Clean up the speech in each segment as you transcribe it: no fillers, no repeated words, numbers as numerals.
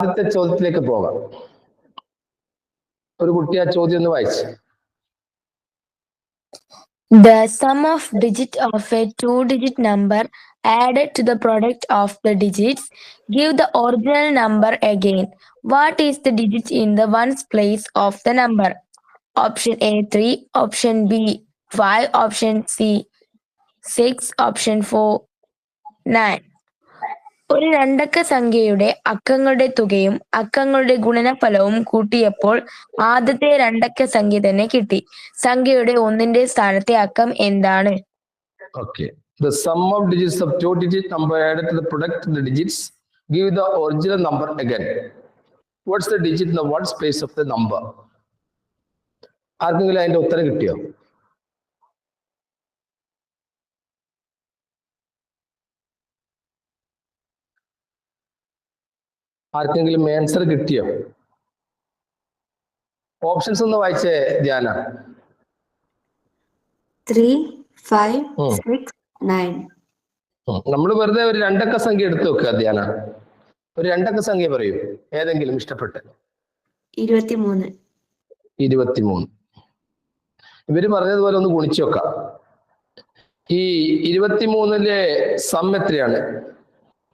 ആദ്യത്തെ ചോദ്യത്തിലേക്ക് പോകാം. ഒരു കുട്ടി ആ ചോദ്യം ഒന്ന് വായിച്ചു. The sum of digits of a two-digit number added to the product of the digits give the original number again. What is the digit in the ones place of the number? Option A 3, option B 5, option C 6, option 4 9. ഒരു രണ്ടക്ക സംഖ്യയുടെ അക്കങ്ങളുടെ തുകയും അക്കങ്ങളുടെ ഗുണനഫലവും കൂട്ടിയപ്പോൾ ആദ്യത്തെ രണ്ടക്ക സംഖ്യ തന്നെ കിട്ടി. സംഖ്യയുടെ ഒന്നിന്റെ സ്ഥാനത്തെ അക്കം എന്താണ്? Okay. The sum of digits of two-digit number added to the product of the digits give the original number again. What's the digit in the ones place of the number? ആർക്കെങ്കിലും അതിന്റെ ഉത്തരം കിട്ടിയോ? ആർക്കെങ്കിലും ആൻസർ കിട്ടിയോ? Options ഒന്ന് വായിച്ചേ ധ്യാന. 3, 5, 6, 9. നമ്മൾ വെറുതെ ഒരു രണ്ടക്ക സംഖ്യ എടുത്തു വെക്കുക ധ്യാന. ഒരു രണ്ടക്ക സംഖ്യ പറയൂ, ഏതെങ്കിലും ഇഷ്ടപ്പെട്ട്. 23. 23. ഇവര് പറഞ്ഞതുപോലെ ഒന്ന് ഗുണിച്ചു വെക്കാം. ഈ 23 സം എത്രയാണ്?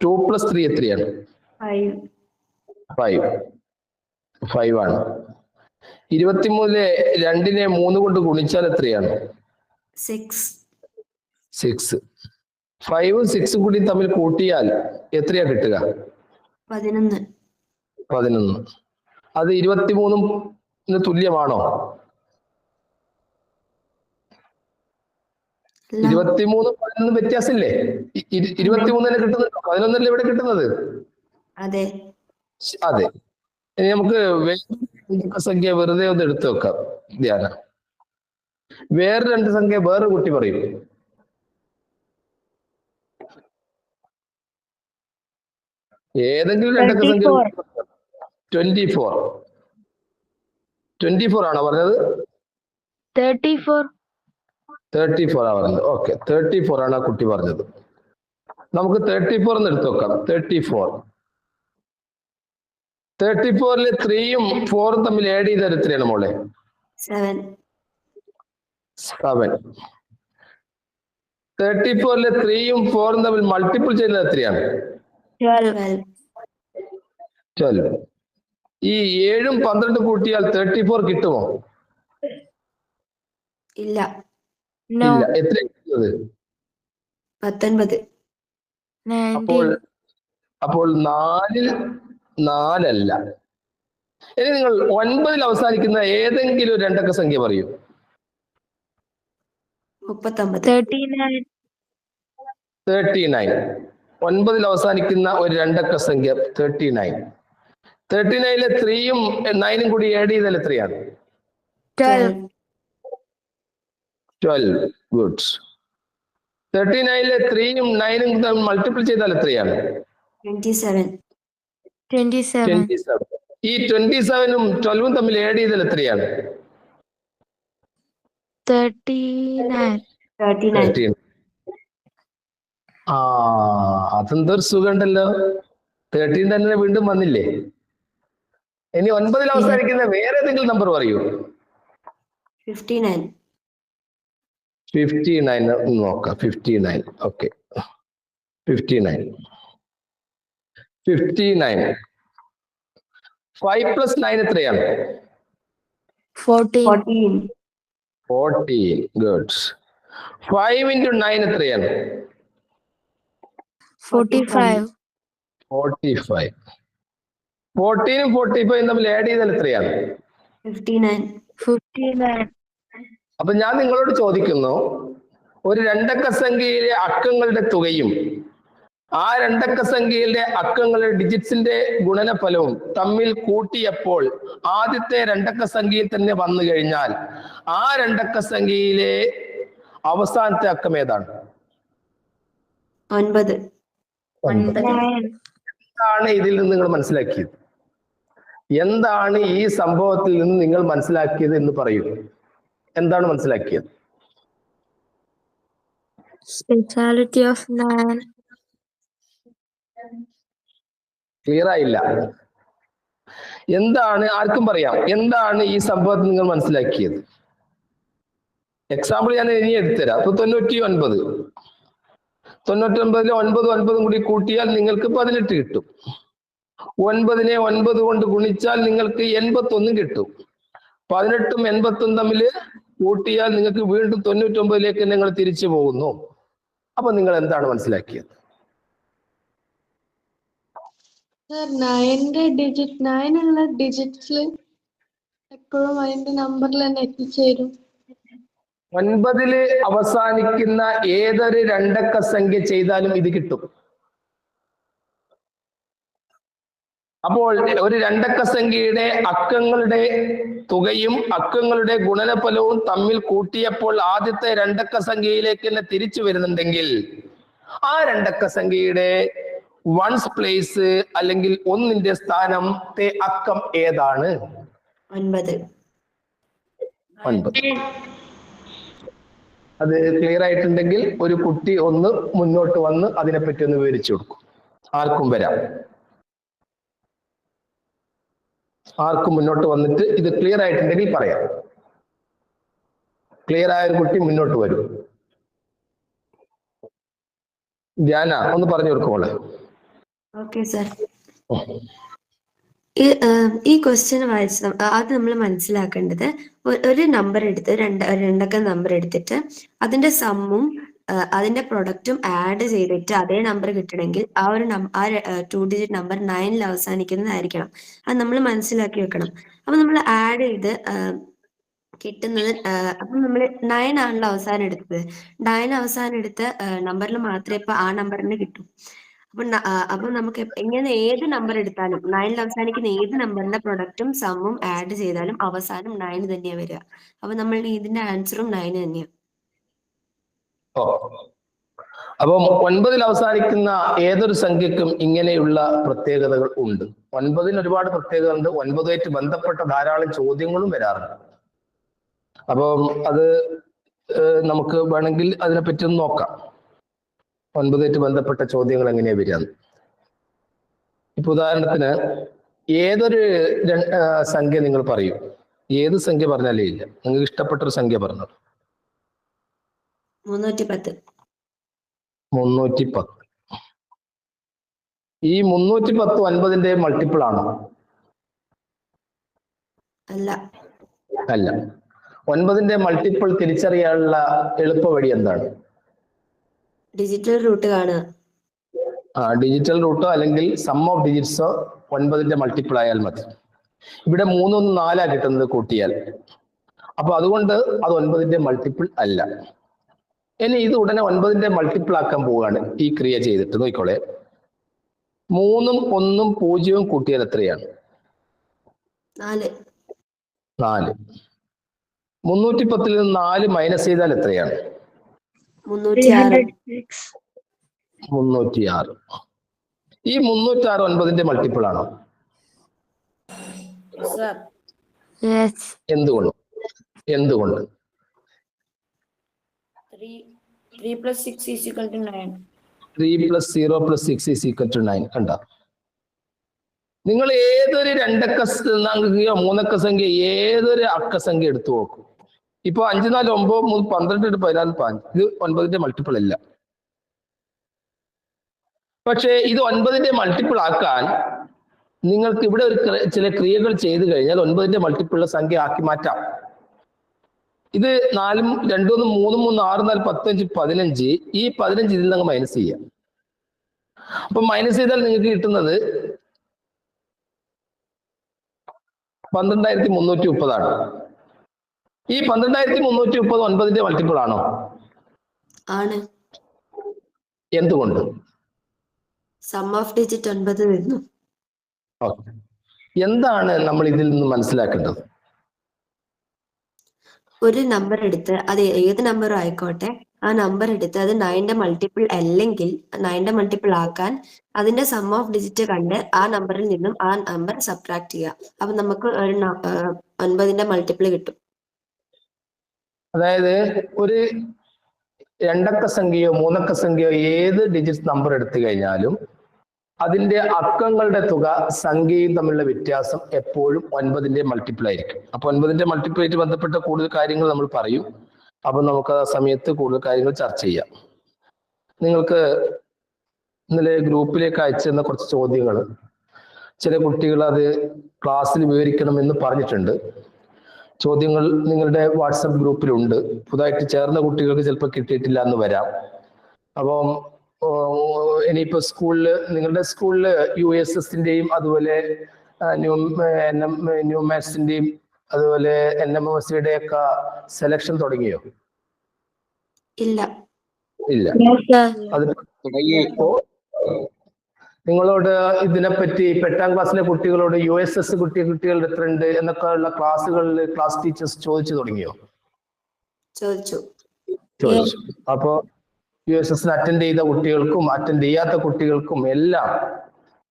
2 + 3 എത്രയാണ്? 5. 5 ആണ്. 23 2നെ 3 കൊണ്ട് ഗുണിച്ചാൽ എത്രയാണ്? 6. 5ഉം 6ഉം കൂടി തമ്മിൽ കൂട്ടിയാൽ എത്രയാ കിട്ടുക? 11. അത് 23 തുല്യമാണോ? 23 11 വ്യത്യാസമില്ലേ? 23 കിട്ടുന്നുണ്ടോ? 11 ഇവിടെ കിട്ടുന്നത്? അതെ. ഇനി നമുക്ക് സംഖ്യ വെറുതെ ഒന്ന് എടുത്തു വെക്കാം ധ്യാന. വേറെ രണ്ട് സംഖ്യ വേറെ കുട്ടി പറയും. ഏതെങ്കിലും രണ്ടൊക്കെ സംഖ്യ. 24 ആണോ പറഞ്ഞത്? 34 ആണ് പറഞ്ഞത്. ഓക്കെ, 34 ആണ് ആ കുട്ടി പറഞ്ഞത്. നമുക്ക് 34 എന്ന് എടുത്തു നോക്കാം. 34ല് 3ഉം 4ഉം തമ്മിൽ ആഡ് ചെയ്താൽ എത്രയാണ് മോളെ? 7. 34ല് 3ഉം 4ഉം തമ്മിൽ മൾട്ടിപ്പിൾ ചെയ്യുന്നത് എത്രയാണ്? 12. ഈ 7ഉം 12 കൂട്ടിയാൽ 34 കിട്ടുമോ? ഇല്ല. എത്ര കിട്ടുന്നത്? 19. അപ്പോൾ 4ൽ 4 അല്ല. ഇനി നിങ്ങൾ 9ൽ അവസാനിക്കുന്ന ഏതെങ്കിലും രണ്ടക്ക സംഖ്യ പറയൂ. 39. 39. 9ൽ അവസാനിക്കുന്ന ഒരു രണ്ടക്ക സംഖ്യ 39. 39ലെ 3ഉം 9ഉം കൂടി ആഡ് ചെയ്താൽ എത്രയാണ്? 12. ഗുഡ്. 39ലെ 3ഉം 9ഉം മൾട്ടിപ്പിൾ ചെയ്താൽ എത്രയാണ്? 27. ഈ 27ഉം 12ഉം തമ്മിൽ ആഡ് ചെയ്താൽ എത്രയാണ്? 39. അതെന്തൊരു സുഖമുണ്ടല്ലോ. 13 തന്നെ വീണ്ടും വന്നില്ലേ? ഇനി 9ൽ അവസാനിക്കുന്ന വേറെ ഏതെങ്കിലും നമ്പർ പറയൂ. 59. 59 നോക്കാം. 59. ഓക്കെ, 59. 5 + 9 എത്രയാണ്? 14. ഗുഡ്. 5 × 9 എത്രയാണ്? 45. 45. 14ഉം 45ഉം തമ്മിൽ ആഡ് ചെയ്താൽ എത്രയാണ്? 59. അപ്പൊ ഞാൻ നിങ്ങളോട് ചോദിക്കുന്നു, ഒരു രണ്ടക്ക സംഖ്യയിലെ അക്കങ്ങളുടെ തുകയും ആ രണ്ടക്ക സംഖ്യയിലെ അക്കങ്ങളുടെ ഡിജിറ്റ്സിന്റെ ഗുണനഫലവും തമ്മിൽ കൂട്ടിയപ്പോൾ ആദ്യത്തെ രണ്ടക്ക സംഖ്യയിൽ തന്നെ വന്നു കഴിഞ്ഞാൽ ആ രണ്ടക്ക സംഖ്യയിലെ അവസാനത്തെ അക്കം ഏതാണ്? 9. എന്താണ് ഇതിൽ നിന്ന് നിങ്ങൾ മനസ്സിലാക്കിയത്? എന്താണ് ഈ സംഭവത്തിൽ നിന്ന് നിങ്ങൾ മനസ്സിലാക്കിയത് എന്ന് പറയൂ. എന്താണ് മനസ്സിലാക്കിയത്? Speciality of 9. ക്ലിയർ ആയില്ല. എന്താണ്, ആർക്കും പറയാം, എന്താണ് ഈ സംഭവം നിങ്ങൾ മനസ്സിലാക്കിയത്? എക്സാമ്പിൾ ഞാൻ ഇനി എടുത്തുതരാം. അപ്പൊ 99, 99 9 കൂടി കൂട്ടിയാൽ നിങ്ങൾക്ക് 18 കിട്ടും. 9നെ 9 കൊണ്ട് ഗുണിച്ചാൽ നിങ്ങൾക്ക് 81 കിട്ടും. 18ഉം 81 തമ്മിൽ കൂട്ടിയാൽ നിങ്ങൾക്ക് വീണ്ടും 99ലേക്ക് നിങ്ങൾ തിരിച്ചു പോകുന്നു. അപ്പൊ നിങ്ങൾ എന്താണ് മനസ്സിലാക്കിയത്? സർ 9 ഉള്ള ഡിജിറ്റ്സിൽ എപ്പോഴും അതിന്റെ നമ്പറിൽ തന്നെ എത്തിച്ചേരും. 9 അവസാനിക്കുന്ന ഏതൊരു രണ്ടക്ക സംഖ്യ ചെയ്താലും ഇത് കിട്ടും. അപ്പോൾ ഒരു രണ്ടക്ക സംഖ്യയുടെ അക്കങ്ങളുടെ തുകയും അക്കങ്ങളുടെ ഗുണനഫലവും തമ്മിൽ കൂട്ടിയപ്പോൾ ആദ്യത്തെ രണ്ടക്ക സംഖ്യയിലേക്ക് തന്നെ തിരിച്ചു വരുന്നുണ്ടെങ്കിൽ ആ രണ്ടക്ക സംഖ്യയുടെ വൺസ് പ്ലേസ് അല്ലെങ്കിൽ ഒന്നിന്റെ സ്ഥാനത്തെ അക്കം ഏതാണ്? 9. 9. അത് ക്ലിയർ ആയിട്ടുണ്ടെങ്കിൽ ഒരു കുട്ടി ഒന്ന് മുന്നോട്ട് വന്ന് അതിനെപ്പറ്റി ഒന്ന് വിവരിച്ചു കൊടുക്കും. ആർക്കും വരാം. ആർക്കും മുന്നോട്ട് വന്നിട്ട് ഇത് ക്ലിയർ ആയിട്ടുണ്ടെങ്കിൽ പറയാം. ക്ലിയർ ആയ ഒരു കുട്ടി മുന്നോട്ട് വരും. ധ്യാന ഒന്ന് പറഞ്ഞു കൊടുക്കുമോളെ. Okay sir. ഈ ക്വസ്റ്റ്യൻ വായിച്ച് അത് നമ്മൾ മനസ്സിലാക്കേണ്ടത്, ഒരു നമ്പർ എടുത്ത് രണ്ടക്ക നമ്പർ എടുത്തിട്ട് അതിന്റെ സമ്മും അതിന്റെ പ്രൊഡക്റ്റും ആഡ് ചെയ്തിട്ട് അതേ നമ്പർ കിട്ടണമെങ്കിൽ ആ 2 ഡിജിറ്റ് നമ്പർ 9ൽ അവസാനിക്കുന്നതായിരിക്കണം. അത് നമ്മൾ മനസ്സിലാക്കി വെക്കണം. അപ്പൊ നമ്മൾ ആഡ് ചെയ്ത് കിട്ടുന്നത്, അപ്പൊ നമ്മൾ 9 ആണല്ലോ അവസാനം എടുത്തത്. 9 അവസാനം എടുത്ത നമ്പറിൽ മാത്രമേ ഇപ്പൊ ആ നമ്പറിന് കിട്ടും. അപ്പൊ നമുക്ക് എങ്ങനെ ഏത് നമ്പർ എടുത്താലും 9ൽ അവസാനിക്കുന്ന ഏത് നമ്പറിന്റെ പ്രൊഡക്റ്റും സമ്മും ആഡ് ചെയ്താലും അവസാനം 9 തന്നെയാ വരിക. അപ്പൊ നമ്മൾ ഇതിന്റെ ആൻസറും 9 തന്നെയാണ്. അപ്പം 9ൽ അവസാനിക്കുന്ന ഏതൊരു സംഖ്യക്കും ഇങ്ങനെയുള്ള പ്രത്യേകതകൾ ഉണ്ട്. 9ന് ഒരുപാട് പ്രത്യേകത ഉണ്ട്. 9ആയിട്ട് ബന്ധപ്പെട്ട ധാരാളം ചോദ്യങ്ങളും വരാറുണ്ട്. അപ്പം അത് നമുക്ക് വേണമെങ്കിൽ അതിനെപ്പറ്റി ഒന്ന് നോക്കാം. 9ആയിട്ട് ബന്ധപ്പെട്ട ചോദ്യങ്ങൾ എങ്ങനെയാ വരികയെന്ന്. ഇപ്പൊ ഉദാഹരണത്തിന് ഏതൊരു സംഖ്യ നിങ്ങൾ പറയും. ഏത് സംഖ്യ പറഞ്ഞാലേ ഇല്ല, നിങ്ങൾക്ക് ഇഷ്ടപ്പെട്ടൊരു സംഖ്യ പറഞ്ഞത്. 310. 310. ഈ 310 9ന്റെ മൾട്ടിപ്പിൾ ആണോ? അല്ല. അല്ല. 9ന്റെ മൾട്ടിപ്പിൾ തിരിച്ചറിയാനുള്ള എളുപ്പ വഴി എന്താണ്? ഡിജിറ്റൽ റൂട്ട് കാണുക. ഡിജിറ്റൽ റൂട്ടോ അല്ലെങ്കിൽ സം ഓഫ് ഡിജിറ്റ്സോ 9ന്റെ മൾട്ടിപ്പിൾ ആയാൽ മതി. ഇവിടെ 3 1 4 കിട്ടുന്നത് കൂട്ടിയാൽ. അപ്പൊ അതുകൊണ്ട് അത് 9ന്റെ മൾട്ടിപ്പിൾ അല്ല. ഇനി ഇത് ഉടനെ 9ന്റെ മൾട്ടിപ്പിൾ ആക്കാൻ പോവുകയാണ് ഈ ക്രിയ ചെയ്തിട്ട്. നോക്കിക്കോളെ, 3ഉം 1ഉം 0ഉം കൂട്ടിയാൽ എത്രയാണ്? 4. 4. 310ൽ നിന്ന് 4 മൈനസ് ചെയ്താൽ എത്രയാണ്? 306. 306. ഈ 306 9ന്റെ മൾട്ടിപ്പിൾ ആണോ? Yes. എന്തുകൊണ്ട്? 3 plus 6 is equal to 9. 3 plus 0 plus 6 is equal to 9. കണ്ട, നിങ്ങൾ ഏതൊരു രണ്ടക്ക സംഖ്യ മൂന്നക്ക സംഖ്യ ഏതൊരു അക്കസംഖ്യ എടുത്തു നോക്കും. ഇപ്പൊ 5 4 9 3 12 14 15 ഇത് 9ന്റെ മൾട്ടിപ്പിൾ അല്ല. പക്ഷേ ഇത് 9ന്റെ മൾട്ടിപ്പിൾ ആക്കാൻ നിങ്ങൾക്ക് ഇവിടെ ചില ക്രിയകൾ ചെയ്തു കഴിഞ്ഞാൽ 9ന്റെ മൾട്ടിപ്പിൾ സംഖ്യ ആക്കി മാറ്റാം. ഇത് 4 2 1 3 3 6 4 15 15. ഈ 15 ഇതിൽ നിന്ന് മൈനസ് ചെയ്യാം. അപ്പൊ മൈനസ് ചെയ്താൽ നിങ്ങൾക്ക് കിട്ടുന്നത് 12330 ആണ്. ഈ 12330 9ന്റെ മൾട്ടിപ്പിൾ ആണോ? ആണ്. എന്തുകൊണ്ട്? സം ഓഫ് ഡിജിറ്റ് 9 വരുന്നു. ഓക്കെ, എന്താണ് നമ്മൾ ഇതിൽ നിന്ന് മനസ്സിലാക്കേണ്ടത്? ഒരു നമ്പർ എടുത്ത്, അത് ഏത് നമ്പറും ആയിക്കോട്ടെ, ആ നമ്പർ എടുത്ത് അത് 9ന്റെ മൾട്ടിപ്പിൾ അല്ലെങ്കിൽ 9ന്റെ മൾട്ടിപ്പിൾ ആക്കാൻ അതിന്റെ സം ഓഫ് ഡിജിറ്റ് കണ്ട് ആ നമ്പറിൽ നിന്നും ആ നമ്പർ സബ്ട്രാക്ട് ചെയ്യുക. അപ്പൊ നമുക്ക് ഒരു 9ന്റെ മൾട്ടിപ്പിൾ കിട്ടും. അതായത് ഒരു രണ്ടക്ക സംഖ്യയോ മൂന്നക്ക സംഖ്യയോ ഏത് ഡിജിറ്റ് നമ്പർ എടുത്തു കഴിഞ്ഞാലും അതിന്റെ അക്കങ്ങളുടെ തുക സംഖ്യയും തമ്മിലുള്ള വ്യത്യാസം എപ്പോഴും 9ന്റെ മൾട്ടിപ്പിൾ ആയിരിക്കും. അപ്പൊ 9ന്റെ മൾട്ടിപ്പിൾ ആയിട്ട് ബന്ധപ്പെട്ട കൂടുതൽ കാര്യങ്ങൾ നമ്മൾ പറയും. അപ്പൊ നമുക്ക് ആ സമയത്ത് കൂടുതൽ കാര്യങ്ങൾ ചർച്ച ചെയ്യാം. നിങ്ങൾക്ക് ഇന്നലെ ഗ്രൂപ്പിലേക്ക് അയച്ചിരുന്ന കുറച്ച് ചോദ്യങ്ങൾ ചില കുട്ടികൾ അത് ക്ലാസ്സിൽ വിവരിക്കണമെന്ന് പറഞ്ഞിട്ടുണ്ട്. ചോദ്യങ്ങൾ നിങ്ങളുടെ വാട്സപ്പ് ഗ്രൂപ്പിലുണ്ട്. പുതുതായിട്ട് ചേർന്ന കുട്ടികൾക്ക് ചിലപ്പോൾ കിട്ടിയിട്ടില്ല എന്ന് വരാം. അപ്പം ഇനിയിപ്പോ നിങ്ങളുടെ സ്കൂളില് USSന്റെയും അതുപോലെ ന്യൂ മാത്സിന്റെയും അതുപോലെ NMSയുടെ ഒക്കെ സെലക്ഷൻ തുടങ്ങിയോ? ഇല്ല. അത് നിങ്ങളോട് ഇതിനെപ്പറ്റി 8ാം ക്ലാസ്സിലെ കുട്ടികളോട് USS കുട്ടികളുടെ എത്ര ഉണ്ട് എന്നൊക്കെ ഉള്ള ക്ലാസ്സുകളിൽ ക്ലാസ് ടീച്ചേഴ്സ് ചോദിച്ചു തുടങ്ങിയോ? ചോദിച്ചു. അപ്പോ USS അറ്റൻഡ് ചെയ്ത കുട്ടികൾക്കും അറ്റൻഡ് ചെയ്യാത്ത കുട്ടികൾക്കും എല്ലാം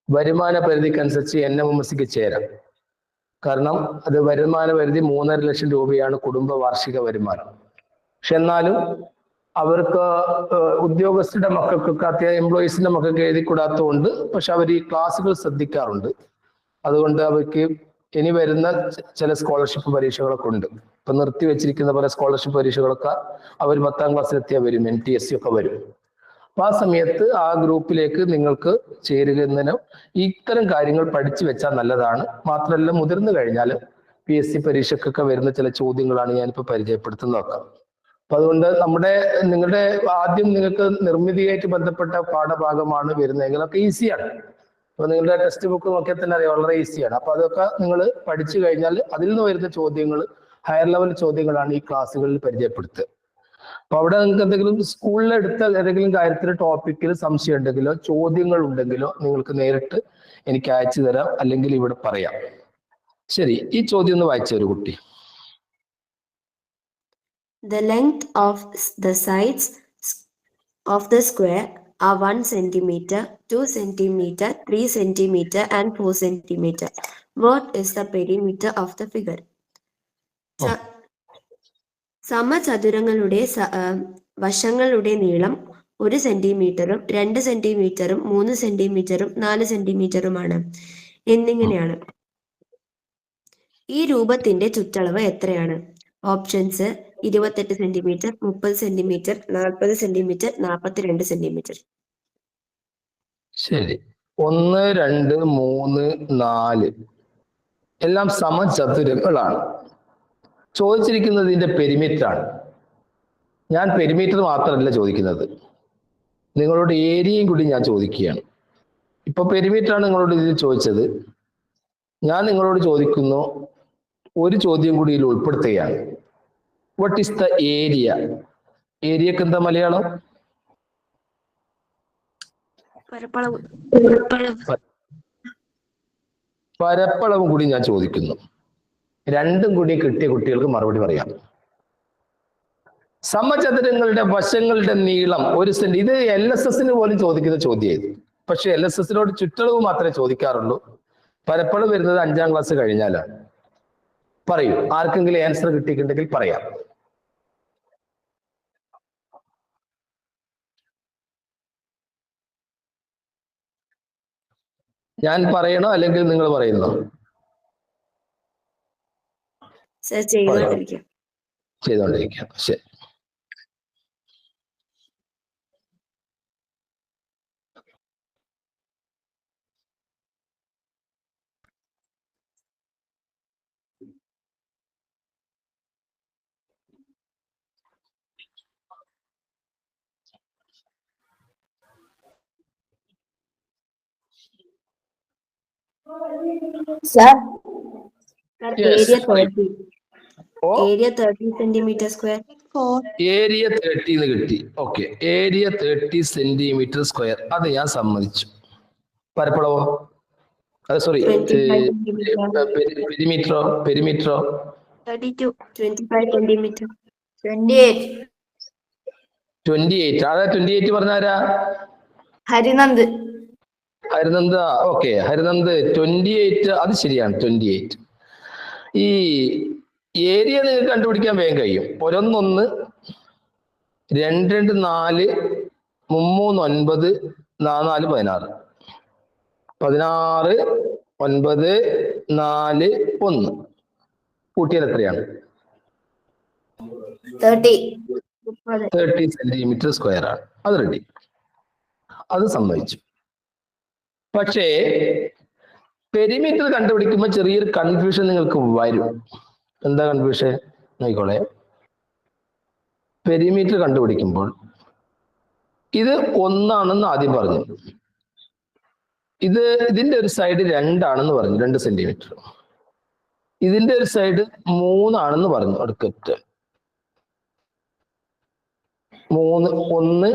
വരുമാന പരിധിക്കനുസരിച്ച് NMMSക്ക് ചേരാം. കാരണം അത് വരുമാന പരിധി 3.5 ലക്ഷം രൂപയാണ് കുടുംബ വാർഷിക വരുമാനം. പക്ഷെ എന്നാലും അവർക്ക് ഉദ്യോഗസ്ഥരുടെ മക്കൾക്കൊക്കെ അത്യാവശ്യം എംപ്ലോയീസിന്റെ മക്കൾക്ക് എഴുതിക്കൂടാത്തതുകൊണ്ട് പക്ഷെ അവർ ഈ ക്ലാസ്സുകൾ ശ്രദ്ധിക്കാറുണ്ട്. അതുകൊണ്ട് അവർക്ക് ഇനി വരുന്ന ചില സ്കോളർഷിപ്പ് പരീക്ഷകളൊക്കെ ഉണ്ട്. ഇപ്പൊ നിർത്തി വെച്ചിരിക്കുന്ന പോലെ സ്കോളർഷിപ്പ് പരീക്ഷകളൊക്കെ അവർ 10ാം ക്ലാസ്സിലെത്തിയാൽ വരും, NTSC ഒക്കെ വരും. അപ്പൊ ആ സമയത്ത് ആ ഗ്രൂപ്പിലേക്ക് നിങ്ങൾക്ക് ചേരുന്നതിനും ഇത്തരം കാര്യങ്ങൾ പഠിച്ചു വെച്ചാൽ നല്ലതാണ്. മാത്രമല്ല മുതിർന്നു കഴിഞ്ഞാൽ PSC പരീക്ഷക്കൊക്കെ വരുന്ന ചില ചോദ്യങ്ങളാണ് ഞാനിപ്പോ പരിചയപ്പെടുത്തുന്നതൊക്കെ. അപ്പൊ അതുകൊണ്ട് നിങ്ങളുടെ ആദ്യം നിങ്ങൾക്ക് നിർമ്മിതിയായിട്ട് ബന്ധപ്പെട്ട പാഠഭാഗമാണ് വരുന്നതെങ്കിൽ ഒക്കെ ഈസിയാണ്. അപ്പൊ നിങ്ങളുടെ ടെക്സ്റ്റ് ബുക്ക് നോക്കിയാൽ തന്നെ അറിയാം, വളരെ ഈസിയാണ്. അപ്പൊ അതൊക്കെ നിങ്ങൾ പഠിച്ചു കഴിഞ്ഞാൽ അതിൽ നിന്ന് വരുന്ന ചോദ്യങ്ങൾ ഹയർ ലെവൽ ചോദ്യങ്ങളാണ് ഈ ക്ലാസ്സുകളിൽ പരിചയപ്പെടുത്തുക. അപ്പൊ അവിടെ നിങ്ങൾക്ക് എന്തെങ്കിലും സ്കൂളിൽ എടുത്ത ഏതെങ്കിലും കാര്യത്തിൽ ടോപ്പിക്കിൽ സംശയം ഉണ്ടെങ്കിലോ ചോദ്യങ്ങൾ ഉണ്ടെങ്കിലോ നിങ്ങൾക്ക് നേരിട്ട് എനിക്ക് അയച്ചു തരാം, അല്ലെങ്കിൽ ഇവിടെ പറയാം. ശരി, ഈ ചോദ്യം ഒന്ന് വായിച്ച ഒരു കുട്ടി. The length of the sides of the square are 1 centimeter, 2 centimeter, 3 centimeter and 4 centimeter. What is the perimeter of the figure? സമചതുരങ്ങളുടെ വശങ്ങളുടെ നീളം 1 സെന്റിമീറ്ററും 2 സെന്റിമീറ്ററും 3 സെന്റിമീറ്ററും 4 സെന്റിമീറ്ററുമാണ് എന്നിങ്ങനെയാണ്. ഈ രൂപത്തിന്റെ ചുറ്റളവ് എത്രയാണ്? Options 28 centimetre, 30 centimetre, 40 centimetre, 42 centimetre. ശരി, 1, 2, 3, 4 എല്ലാം സമചതുരങ്ങളാണ്. ചോദിച്ചിരിക്കുന്നത് ഇതിന്റെ പെരിമീറ്റർ ആണ്. ഞാൻ പെരിമീറ്റർ മാത്രമല്ല ചോദിക്കുന്നത്, നിങ്ങളോട് ഏരിയയും കൂടി ഞാൻ ചോദിക്കുകയാണ്. ഇപ്പൊ പെരിമീറ്റർ ആണ് നിങ്ങളോട് ഇതിൽ ചോദിച്ചത്. ഞാൻ നിങ്ങളോട് ചോദിക്കുന്നു, ഒരു ചോദ്യം കൂടി ഇതിൽ ഉൾപ്പെടുത്തുകയാണ്. What is the area? ഏരിയക്ക് എന്താ മലയാളം? പരപ്പളവും കൂടി ഞാൻ ചോദിക്കുന്നു. രണ്ടും കൂടി കിട്ടിയ കുട്ടികൾക്ക് മറുപടി പറയാം. സമചതുരങ്ങളുടെ വശങ്ങളുടെ നീളം 1 സെന്റ്. ഇത് LSSന് പോലും ചോദിക്കുന്ന ചോദ്യം. പക്ഷെ LSSനോട് ചുറ്റളവ് മാത്രമേ ചോദിക്കാറുള്ളൂ. പരപ്പളവ് വരുന്നത് 5ാം ക്ലാസ് കഴിഞ്ഞാലാണ്. പറയൂ, ആർക്കെങ്കിലും ആൻസർ കിട്ടിയിട്ടുണ്ടെങ്കിൽ പറയാം. ഞാൻ പറയണോ അല്ലെങ്കിൽ നിങ്ങൾ പറയുന്നോ? ചെയ്തോണ്ടിരിക്കാം. ശരി, ഏരിയ 30 സെന്റിമീറ്റർ സ്ക്വയർ. ഏരിയ 30 കിട്ടി. ഓക്കെ, ഏരിയ 30 സെന്റിമീറ്റർ സ്ക്വയർ, അത് ഞാൻ സമ്മതിച്ചു. പരപ്പളവോ? സോറി, പെരിമീറ്ററോ? 32, 25 സെന്റിമീറ്റർ. 28. അതായത് 28 പറഞ്ഞാരാ? ഹരിനന്ദ്. ഓക്കെ, ഹരിനന്ദ് 28. അത് ശരിയാണ്, 28. ഈ ഏരിയ നിങ്ങൾക്ക് കണ്ടുപിടിക്കാൻ വേഗം കഴിയും. 1, 1, 2, 2, 4, 3, 9, 4, 16. 16, 9, 4, 1 കൂട്ടിയാൽ എത്രയാണ്? 30 സെന്റിമീറ്റർ സ്ക്വയർ ആണ്. അത് റെഡി, അത് സമ്മതിച്ചു. പക്ഷേ പെരിമീറ്റർ കണ്ടുപിടിക്കുമ്പോൾ ചെറിയൊരു കൺഫ്യൂഷൻ നിങ്ങൾക്ക് വരും. എന്താ കൺഫ്യൂഷൻ നോക്കിക്കോളെ. പെരിമീറ്റർ കണ്ടുപിടിക്കുമ്പോൾ ഇത് 1 ആദ്യം പറഞ്ഞു, ഇതിന്റെ ഒരു സൈഡ് 2 പറഞ്ഞു, 2 സെന്റിമീറ്റർ. ഇതിന്റെ ഒരു സൈഡ് 3 പറഞ്ഞു, അടുക്കറ്റ് 3, 1,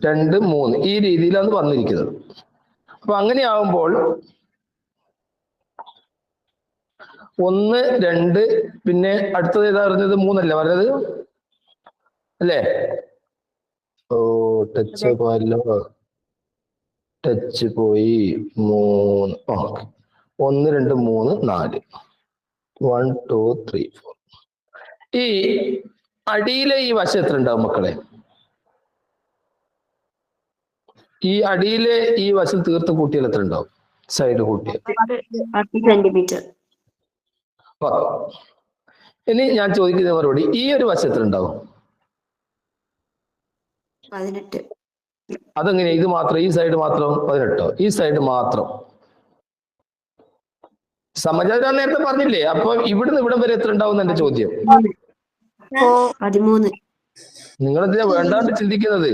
2, 3 ഈ രീതിയിലാണ് വന്നിരിക്കുന്നത്. അപ്പൊ അങ്ങനെയാവുമ്പോൾ 1, 2 പിന്നെ അടുത്തത് ഏതാ പറഞ്ഞത്? 3 അല്ലേ പറഞ്ഞത് അല്ലേ? ഓ ടച്ച് പോയല്ലോ, ടച്ച് പോയി. 3 ഓക്കെ. 1, 2, 3, 4 1, 2, 3, 4. ഈ അടിയിലെ ഈ വശം എത്ര ഉണ്ടാവും മക്കളെ? ഈ അടിയിലെ ഈ വശം തീർത്ത് കൂട്ടിയാൽ എത്ര ഉണ്ടാവും? സൈഡ് കൂട്ടിയാൽ 10 സെന്റിമീറ്റർ. ഇനി ഞാൻ ചോദിക്കുന്ന മറുപടി, ഈ ഒരു വശം എത്ര ഉണ്ടാവും? 18. അതെങ്ങനെ? ഇത് മാത്രം, ഈ സൈഡ് മാത്രം 18? ഈ സൈഡ് മാത്രം സമചതുരം നേരത്തെ പറഞ്ഞില്ലേ? അപ്പൊ ഇവിടുന്ന് ഇവിടം വരെ എത്ര ഉണ്ടാവും എന്റെ ചോദ്യം. 13. നിങ്ങളെന്തിനാ വേണ്ടാണ്ട് ചിന്തിക്കുന്നത്?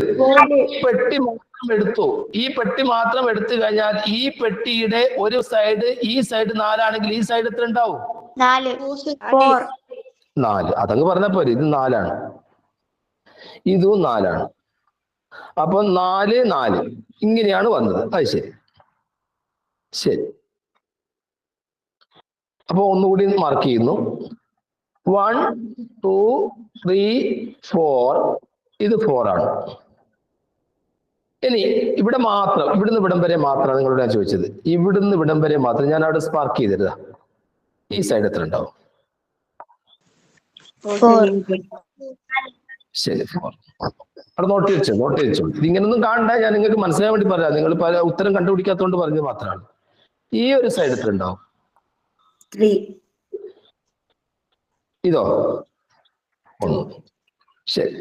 പെട്ടി മാത്രം എടുത്തു. ഈ പെട്ടി മാത്രം എടുത്തു കഴിഞ്ഞാൽ ഈ പെട്ടിയുടെ ഒരു സൈഡ്, ഈ സൈഡ് 4 ആണെങ്കിൽ ഈ സൈഡ് എത്ര ഉണ്ടാവും? 4. അതങ്ങ് പറഞ്ഞ പോലെ ഇത് 4 ആണ്, ഇതും 4 ആണ്. അപ്പൊ 4, 4 ഇങ്ങനെയാണ് വന്നത്. അത് ശരി ശരി. അപ്പൊ ഒന്നുകൂടി മാർക്ക് ചെയ്യുന്നു. 1, 2, 3, 4 ഇത് 4 ആണ്. ഇനി ഇവിടെ മാത്രം, ഇവിടുന്ന് ഇവിടം വരെ മാത്രമാണ് നിങ്ങളോട് ഞാൻ ചോദിച്ചത്. ഇവിടുന്ന് ഇവിടം വരെ മാത്രം ഞാൻ അവിടെ സ്പാർക്ക് ചെയ്തിരുക. ഈ സൈഡ് എത്ര ഉണ്ടാവും? ശരി 4. അവിടെ നോട്ട് വെച്ചോളൂ. ഇതിങ്ങനൊന്നും കാണണ്ട, ഞാൻ നിങ്ങൾക്ക് മനസ്സിലാൻ വേണ്ടി പറയാം. നിങ്ങൾ പല ഉത്തരം കണ്ടുപിടിക്കാത്തതുകൊണ്ട് പറഞ്ഞത് മാത്രമാണ്. ഈ ഒരു സൈഡ് എത്ര ഉണ്ടാവും? 3. ഇതോ? 1. ശരി.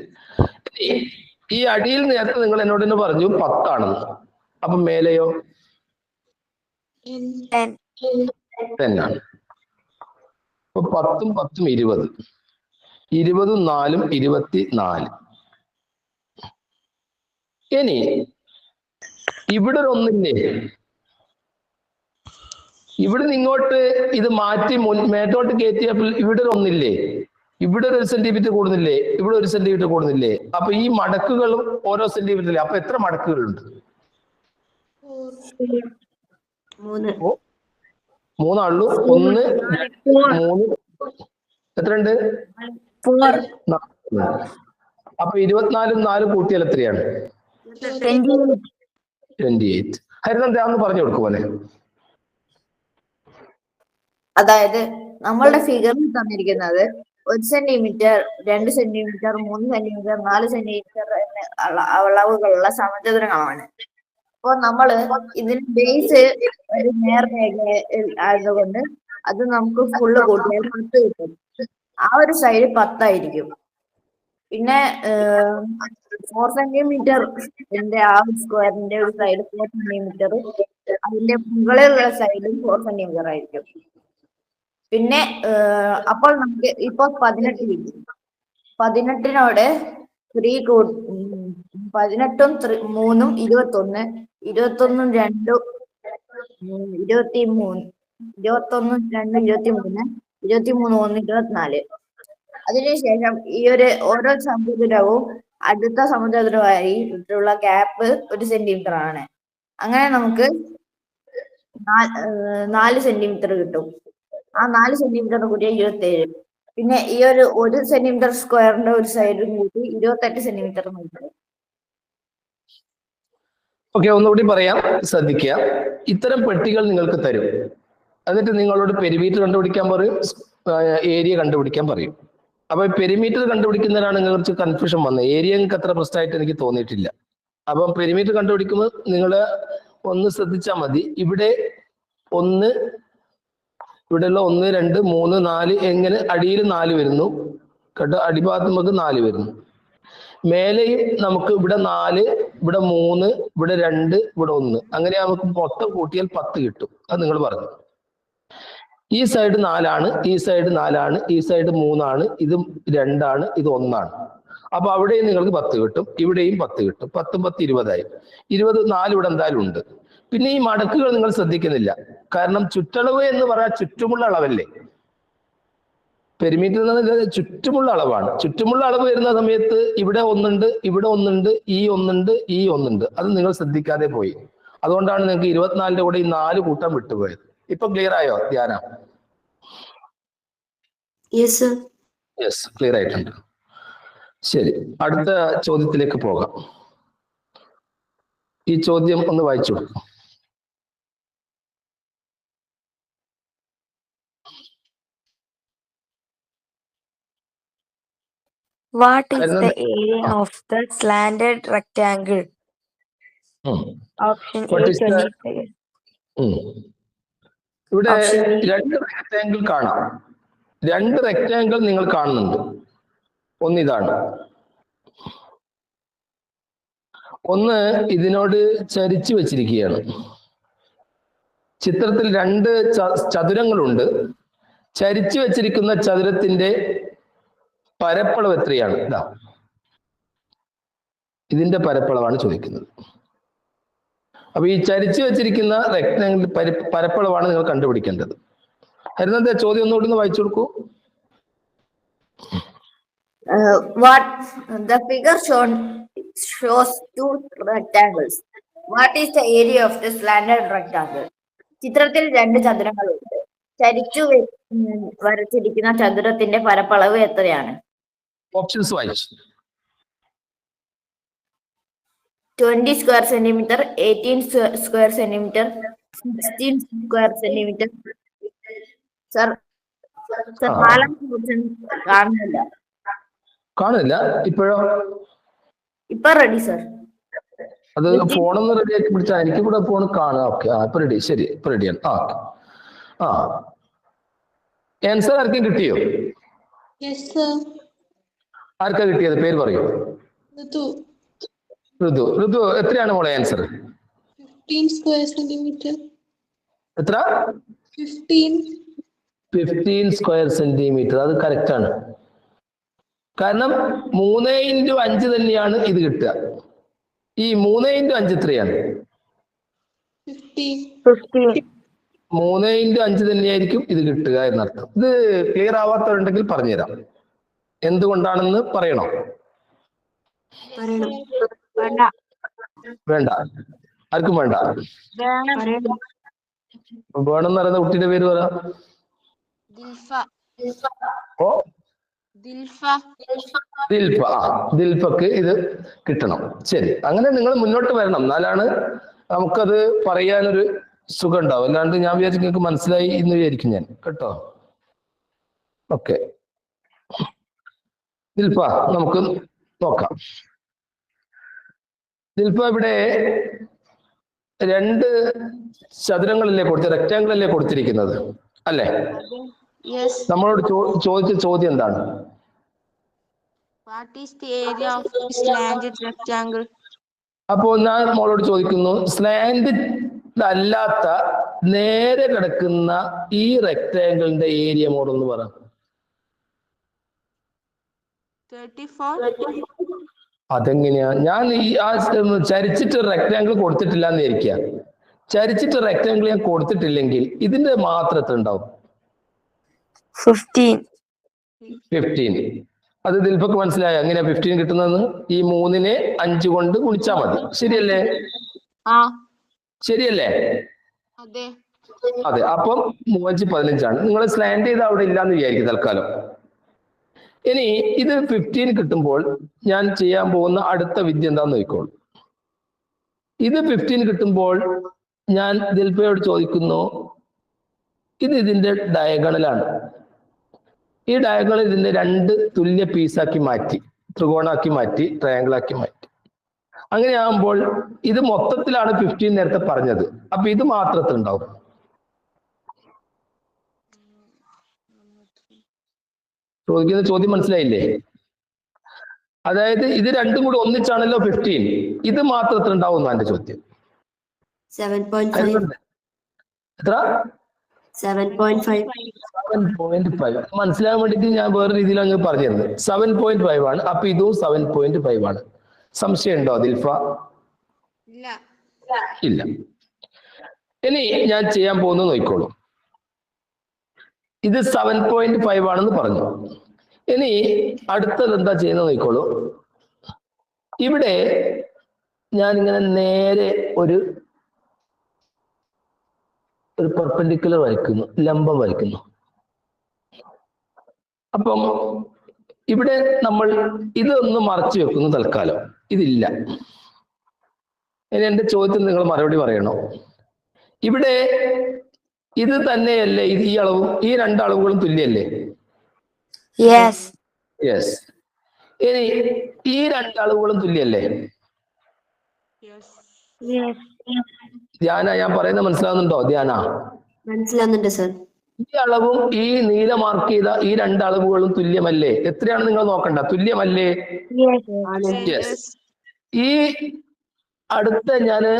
ഈ അടിയിൽ നേരത്തെ നിങ്ങൾ എന്നോട് തന്നെ പറഞ്ഞു 10 ആണെന്ന്. അപ്പൊ മേലെയോ? 10 ആണ്. അപ്പൊ 10ഉം 10ഉം 20, 20ഉം 4ഉം 24. ഇനി ഇവിടെ ഒരു 1 ഇവിടെ ഇങ്ങോട്ട് ഇത് മാറ്റി മേത്തോട്ട് കയറ്റിയപ്പോൾ ഇവിടെ ഒരു 1 ഇവിടെ ഒരു സെന്റിമീറ്റർ കൂടുന്നില്ലേ? ഇവിടെ 1 സെന്റിമീറ്റർ കൂടുന്നില്ലേ? അപ്പൊ ഈ മടക്കുകളും ഓരോ സെന്റിമീറ്ററിലെ. അപ്പൊ എത്ര മടക്കുകളുണ്ട്? 3 ആണല്ലോ. 1, 2, 3 എത്ര ഉണ്ട്? 4. അപ്പൊ 24ഉം 4 കൂട്ടിയാൽ എത്രയാണ്? 28. ഹരിനന്ദ പറഞ്ഞു കൊടുക്കുമല്ലേ? അതായത് നമ്മളുടെ ഫിഗറിൽ തന്നിരിക്കുന്നത് 1 സെന്റിമീറ്റർ, 2 സെന്റിമീറ്റർ, 3 സെന്റിമീറ്റർ, 4 സെന്റിമീറ്റർ എന്ന അളവുകളുള്ള സമചതുരങ്ങളാണ്. അപ്പൊ നമ്മള് ഇതിന് ബേസ് ഒരു നേർരേഖ ആയതുകൊണ്ട് അത് നമുക്ക് ഫുള്ള് കൂട്ടിയാൽ 10 കിട്ടും. ആ ഒരു സൈഡ് 10 ആയിരിക്കും. പിന്നെ 4 സെന്റിമീറ്റർ ആ സ്ക്വയറിന്റെ ഒരു സൈഡ് 4 സെന്റിമീറ്റർ, അതിന്റെ മുകളിലുള്ള സൈഡും 4 സെന്റിമീറ്റർ ആയിരിക്കും. പിന്നെ അപ്പോൾ നമുക്ക് ഇപ്പൊ 18 കിട്ടും. 18നോട് 3 18ഉം 3ഉം 21, 21ഉം 2 23, 21ഉം 2 23, 23 1 24. അതിനുശേഷം ഈ ഒരു ഓരോ സമചതുരവും അടുത്ത സമചതുരമായി ഉള്ള ഗ്യാപ്പ് 1 സെന്റിമീറ്റർ ആണ്. അങ്ങനെ നമുക്ക് 4 സെന്റിമീറ്റർ കിട്ടും. ആ 4 സെന്റിമീറ്റർ കൂടിയ 27. പിന്നെ ഈ ഒരു 1 സെന്റിമീറ്റർ സ്ക്വയറിന്റെ ഒരു സൈഡും കൂട്ടി 28 സെന്റിമീറ്റർ കിട്ടും. ഓക്കെ, ഒന്നുകൂടി പറയാം, ശ്രദ്ധിക്കുക. ഇത്തരം പെട്ടികൾ നിങ്ങൾക്ക് തരും. എന്നിട്ട് നിങ്ങളോട് പെരിമീറ്റർ കണ്ടുപിടിക്കാൻ പറയും, ഏരിയ കണ്ടുപിടിക്കാൻ പറയും. അപ്പൊ പെരിമീറ്റർ കണ്ടുപിടിക്കുന്നതിനാണ് നിങ്ങൾക്ക് കുറച്ച് കൺഫ്യൂഷൻ വന്നത്. ഏരിയ നിങ്ങൾക്ക് അത്ര പ്രശ്നമായിട്ട് എനിക്ക് തോന്നിയിട്ടില്ല. അപ്പം പെരിമീറ്റർ കണ്ടുപിടിക്കുമ്പോൾ നിങ്ങൾ ഒന്ന് ശ്രദ്ധിച്ചാൽ മതി. ഇവിടെ 1, ഇവിടെയുള്ള 1, 2, 3, 4 എങ്ങനെ അടിയിൽ 4 വരുന്നു കേട്ടോ. അടിഭാഗത്ത് നമുക്ക് 4 വരുന്നു. മേലെയും നമുക്ക് ഇവിടെ 4, ഇവിടെ 3, ഇവിടെ 2, ഇവിടെ 1, അങ്ങനെ നമുക്ക് മൊത്തം കൂട്ടിയാൽ 10 കിട്ടും. അത് നിങ്ങൾ പറഞ്ഞു. ഈ സൈഡ് 4 ആണ്, ഈ സൈഡ് 4 ആണ്, ഈ സൈഡ് 3 ആണ്, ഇത് 2 ആണ്, ഇത് 1 ആണ്. അപ്പൊ അവിടെയും നിങ്ങൾക്ക് 10 കിട്ടും, ഇവിടെയും 10 കിട്ടും. 10 10 20 24 ഇവിടെ എന്തായാലും ഉണ്ട്. പിന്നെ ഈ മടക്കുകൾ നിങ്ങൾ ശ്രദ്ധിക്കുന്നില്ല. കാരണം ചുറ്റളവ് എന്ന് പറയാൻ ചുറ്റുമുള്ള അളവല്ലേ. പെരിമീറ്റർ എന്നത് ചുറ്റുമുള്ള അളവാണ്. ചുറ്റുമുള്ള അളവ് വരുന്ന സമയത്ത് ഇവിടെ 1 ഉണ്ട്, ഇവിടെ 1 ഉണ്ട്, ഈ 1 ഉണ്ട്, ഈ 1 ഉണ്ട്. അത് നിങ്ങൾ ശ്രദ്ധിക്കാതെ പോയി. അതുകൊണ്ടാണ് നിങ്ങൾക്ക് 24ന്റെ കൂടെ ഈ 4 കൂട്ടം വിട്ടുപോയത്. ഇപ്പൊ ക്ലിയർ ആയോ ധ്യാന? യെസ് ക്ലിയർ ആയിട്ടുണ്ട്. ശരി, അടുത്ത ചോദ്യത്തിലേക്ക് പോകാം. ഈ ചോദ്യം ഒന്ന് വായിച്ചു കൊടുക്കും. What is the area of the slanted rectangle? Option A, 25. ഇവിടെ 2 റെക്ടാങ്കിൾ കാണാം. 2 റെക്ടാങ്കിൾ നിങ്ങൾ കാണുന്നുണ്ട്. ഒന്ന് ഇതാണ്, ഒന്ന് ഇതിനോട് ചരിച്ചു വെച്ചിരിക്കുകയാണ്. ചിത്രത്തിൽ 2 ചതുരങ്ങളുണ്ട്. ചരിച്ചു വെച്ചിരിക്കുന്ന ചതുരത്തിന്റെ പരപ്പളവ് എത്രയാണ്? ഇതാ, ഇതിന്റെ പരപ്പളവാണ് ചോദിക്കുന്നത്. അപ്പൊ ഈ ചരിച്ചു വെച്ചിരിക്കുന്ന റെക്ടാങ്കിൾ പരപ്പളവാണ് നിങ്ങൾ കണ്ടുപിടിക്കേണ്ടത്. ഹരിനന്ദ, ചോദ്യം ഒന്നുകൂടി വായിച്ചു കൊടുക്കൂ. What the figure shows 2 rectangles. What is the area of the slanted rectangle? ചിത്രത്തിൽ 2 ചതുരങ്ങളുണ്ട്. ചരിച്ചു വരച്ചിരിക്കുന്ന ചതുരത്തിന്റെ പരപ്പളവ് എത്രയാണ്? ഓപ്ഷൻസ് വായിച്ചു. 20 square centimeter, 18 square centimeter, 16 square centimeter. Sir, കാണില്ല ഇപ്പോഴോ? ഇപ്പൊ റെഡി സർ. അത് ഫോണൊന്ന് റെഡി ആക്കി പിടിച്ചാൽ എനിക്ക് ഇവിടെ ഫോൺ കാണാം. ഓക്കെ, ഇപ്പൊ റെഡി. ശരി, ഇപ്പൊ റെഡിയാണ്. ആൻസർ ആർക്കും കിട്ടിയോ? ആർക്കാ കിട്ടിയത്? പേര് പറയൂ. ഋതു എത്രയാണ് മോളെ ആൻസർ? 15 square centimeter. എത്ര? 15 സ്ക്വയർ സെന്റിമീറ്റർ. അത് കറക്റ്റ് ആണ്. കാരണം 3 × 5 തന്നെയാണ് ഇത് കിട്ടുക. ഈ 3 × 5 എത്രയാണ്? 15. 3 × 5 തന്നെയായിരിക്കും ഇത് കിട്ടുക എന്നർത്ഥം. ഇത് ക്ലിയർ ആവാത്തവരുണ്ടെങ്കിൽ പറഞ്ഞുതരാം. എന്തുകൊണ്ടാണെന്ന് പറയണോ? വേണ്ട, ആർക്കും വേണ്ട. വേണമെന്ന് പറയുന്ന കുട്ടിയുടെ പേര് പറ. ദിൽഫക്ക് ഇത് കിട്ടണം. ശരി, അങ്ങനെ നിങ്ങൾ മുന്നോട്ട് വരണം. എന്നാലാണ് നമുക്കത് പറയാനൊരു സുഖം ഉണ്ടാവും. അല്ലാണ്ട് ഞാൻ വിചാരിച്ചു നിങ്ങൾക്ക് മനസ്സിലായി എന്ന് വിചാരിക്കും ഞാൻ, കേട്ടോ. ഓക്കെ ദിൽഫ, നമുക്ക് നോക്കാം. ദിൽഫ, ഇവിടെ 2 ചതുരങ്ങളല്ലേ റെക്ടാങ്കിളല്ലേ കൊടുത്തിരിക്കുന്നത് അല്ലേ? നമ്മളോട് ചോദിച്ച ചോദ്യം എന്താണ്? What is the area of the slanted rectangle? അപ്പോ ഞാൻ മോളോട് ചോദിക്കുന്നു, സ്ലാൻഡ് അല്ലാത്ത നേരെ കിടക്കുന്ന ഈ റെക്ടാങ്കിളിന്റെ ഏരിയ മോളൊന്ന് പറ. 34. അതെങ്ങനെയാ? ഞാൻ ചരിച്ചിട്ട് റെക്ടാങ്കിൾ കൊടുത്തിട്ടില്ല എന്ന് വിചാരിക്കുക. ചരിച്ചിട്ട് റെക്ടാങ്കിൾ ഞാൻ കൊടുത്തിട്ടില്ലെങ്കിൽ ഇതിന്റെ മാത്രം ഉണ്ടാവും 15. അത് ദിൽഫക്ക് മനസ്സിലായോ എങ്ങനെയാ 15 കിട്ടുന്നതെന്ന്? ഈ 3നെ 5 കൊണ്ട് ഗുണിച്ചാൽ മതി. ശരിയല്ലേ? ശരിയല്ലേ? അതെ. അപ്പം 3 × 5 15 നിങ്ങൾ സ്ലാൻഡ് ചെയ്ത് അവിടെ ഇല്ലാന്ന് വിചാരിക്കും തൽക്കാലം. ഇനി ഇത് 15 കിട്ടുമ്പോൾ ഞാൻ ചെയ്യാൻ പോകുന്ന അടുത്ത വിദ്യ എന്താന്ന് നോക്കിക്കോളൂ. ഇത് 15 കിട്ടുമ്പോൾ ഞാൻ ദിൽഫയോട് ചോദിക്കുന്നു, ഇത് ഇതിന്റെ ഡയഗണലാണ്. ഈ ഡയഗണൽ ഇതിന്റെ 2 തുല്യ പീസാക്കി മാറ്റി, ത്രികോണാക്കി മാറ്റി, ട്രയാങ്കിളാക്കി മാറ്റി. അങ്ങനെയാകുമ്പോൾ ഇത് മൊത്തത്തിലാണ് 15 നേരത്തെ പറഞ്ഞത്. അപ്പൊ ഇത് മാത്രത്തിൽ ഉണ്ടാവും. ചോദിക്കുന്ന ചോദ്യം മനസ്സിലായില്ലേ? അതായത് ഇത് രണ്ടും കൂടി ഒന്നിച്ചാണല്ലോ 15, ഇത് മാത്രത്തിൽ ഉണ്ടാവും എന്റെ ചോദ്യം. 7.5. എത്ര? 7.5. 7.5. മനസ്സിലാകാൻ വേണ്ടിയിട്ട് ഞാൻ വേറെ രീതിയിൽ അങ്ങ് പറഞ്ഞിരുന്നത്. 7.5 ആണ്. അപ്പൊ ഇതും 7.5 ആണ്. സംശയം ഉണ്ടോ ദിൽഫ? ഇല്ല. ഇനി ഞാൻ ചെയ്യാൻ പോകുന്നത് നോക്കിക്കോളൂ. ഇത് 7.5 ആണെന്ന് പറഞ്ഞു. ഇനി അടുത്തത് എന്താ ചെയ്യുന്നത് നോക്കിക്കോളൂ. ഇവിടെ ഞാൻ ഇങ്ങനെ നേരെ ഒരു പെർപെൻഡിക്കുലർ വരയ്ക്കുന്നു, ലംബം വരയ്ക്കുന്നു. അപ്പം ഇവിടെ നമ്മൾ ഇതൊന്ന് മറച്ചു വെക്കുന്നു തൽക്കാലം. ഇതില്ല. ഇനി എന്റെ ചോദ്യത്തിന് നിങ്ങൾ മറുപടി പറയണോ? ഇവിടെ ഇത് തന്നെയല്ലേ ഇത്, ഈ അളവും ഈ രണ്ടളവുകളും തുല്യല്ലേ? Yes. യെസ്. ഇനി ഈ രണ്ടളവുകളും തുല്യല്ലേ? Yes. ധ്യാന, ഞാൻ പറയുന്നത് മനസ്സിലാവുന്നുണ്ടോ? ധ്യാന, മനസ്സിലാവുന്നുണ്ട് സർ. ഈ അളവും ഈ നീല മാർക്ക് ചെയ്ത ഈ രണ്ടളവുകളും തുല്യമല്ലേ? എത്രയാണ് നിങ്ങൾ നോക്കണ്ട, തുല്യമല്ലേ? Yes. യെസ്. ഈ അടുത്ത ഞാന്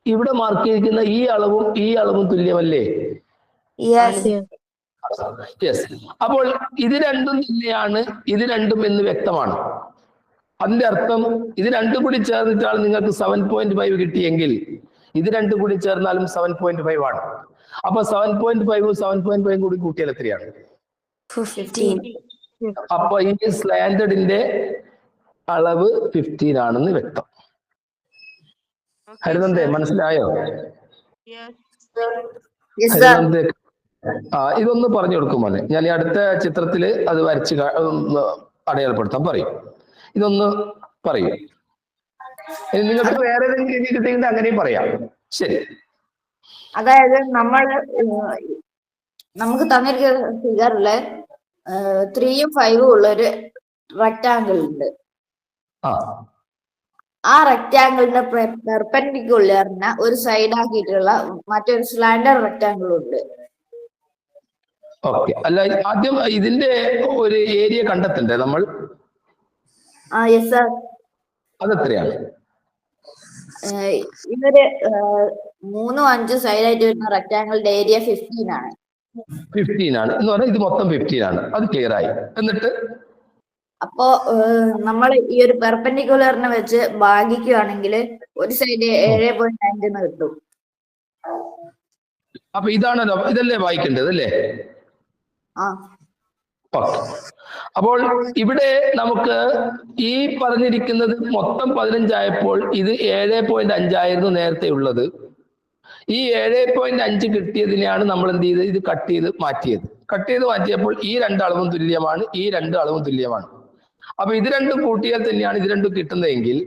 ഇവിടെ മാർക്ക് ചെയ്തിരിക്കുന്ന ഈ അളവും തുല്യമല്ലേ? Yes. യെസ്. അപ്പോൾ ഇത് രണ്ടും തന്നെയാണ്, ഇത് രണ്ടും എന്ന് വ്യക്തമാണ്. അതിന്റെ അർത്ഥം ഇത് രണ്ടും കൂടി ചേർന്നിട്ടാണ് നിങ്ങൾക്ക് 7.5 കിട്ടിയെങ്കിൽ ഇത് രണ്ടും കൂടി ചേർന്നാലും 7.5 ആണ്. അപ്പൊ 7.5 7.5 കൂടി കൂട്ടിയാൽ എത്രയാണ്? 15. അപ്പൊ ഈ സ്ലാൻഡഡിന്റെ അളവ് 15 ആണെന്ന് വ്യക്തം. ഹരിനന്ദേ, മനസ്സിലായോ? Yes sir. ഹരിനന്ദേ, ഇതൊന്ന് പറഞ്ഞു കൊടുക്കും മോനെ. ഞാൻ ഈ അടുത്ത ചിത്രത്തില് അത് വരച്ച് അടയാളപ്പെടുത്താൻ പറയും. ഇതൊന്ന് പറയൂ. നിങ്ങൾക്ക് വേറെ ഏതെങ്കിലും രീതി കിട്ടിയെങ്കിൽ അങ്ങനെയും പറയാം. ശരി. അതായത് നമുക്ക് തന്നിരിക്കുന്ന ഫിഗറില് 3ഉം 5ഉം ഉള്ള ഒരു റെക്ടാങ്കിൾ ഉണ്ട്. ആ റെക്ടാങ്കിളിന്റെ പെർപെൻഡിക്കുലറിന് ഒരു സൈഡ് ആക്കിയിട്ടുള്ള മറ്റൊരു സ്ലാൻഡർ റെക്ടാങ്കിൾ ഉണ്ട്. ഓക്കെ. അല്ല, ആദ്യം ഇതിന്റെ ഒരു ഏരിയ കണ്ടെത്തണ്ടേ നമ്മൾ? Yes sir. അതെത്രയാണ്? ഇതൊരു 3ഉം 5ഉം സൈഡായിട്ട് വരുന്ന റെക്ടാങ്കിളിന്റെ ഏരിയ 15 ആണ്. 15 ആണ് എന്ന് പറഞ്ഞാൽ ഇത് മൊത്തം 15 ആണ്. അത് ക്ലിയർ ആയി. എന്നിട്ട് അപ്പോ നമ്മൾ ഈ ഒരു പെർപെൻഡിക്കുലറിനെ വെച്ച് ഭാഗിക്കുകയാണെങ്കിൽ ഒരു സൈഡ് 7.5 എന്ന് കിട്ടും. അപ്പൊ ഇതാണല്ലോ, ഇതല്ലേ വായിക്കേണ്ടത് അല്ലേ? അപ്പോൾ ഇവിടെ നമുക്ക് ഈ പറഞ്ഞിരിക്കുന്നത് മൊത്തം 15 ആയപ്പോൾ ഇത് 7.5 ആയിരുന്നു നേരത്തെ ഉള്ളത്. ഈ 7.5 കിട്ടിയതിനെയാണ് നമ്മൾ എന്ത് ചെയ്ത് ഇത് കട്ട് ചെയ്ത് മാറ്റിയപ്പോൾ ഈ രണ്ടളവും തുല്യമാണ്, ഈ രണ്ടളവും തുല്യമാണ്. അപ്പൊ ഇത് രണ്ടും കൂട്ടിയാൽ തന്നെയാണ് ഇത് രണ്ടും കിട്ടുന്നതെങ്കിൽ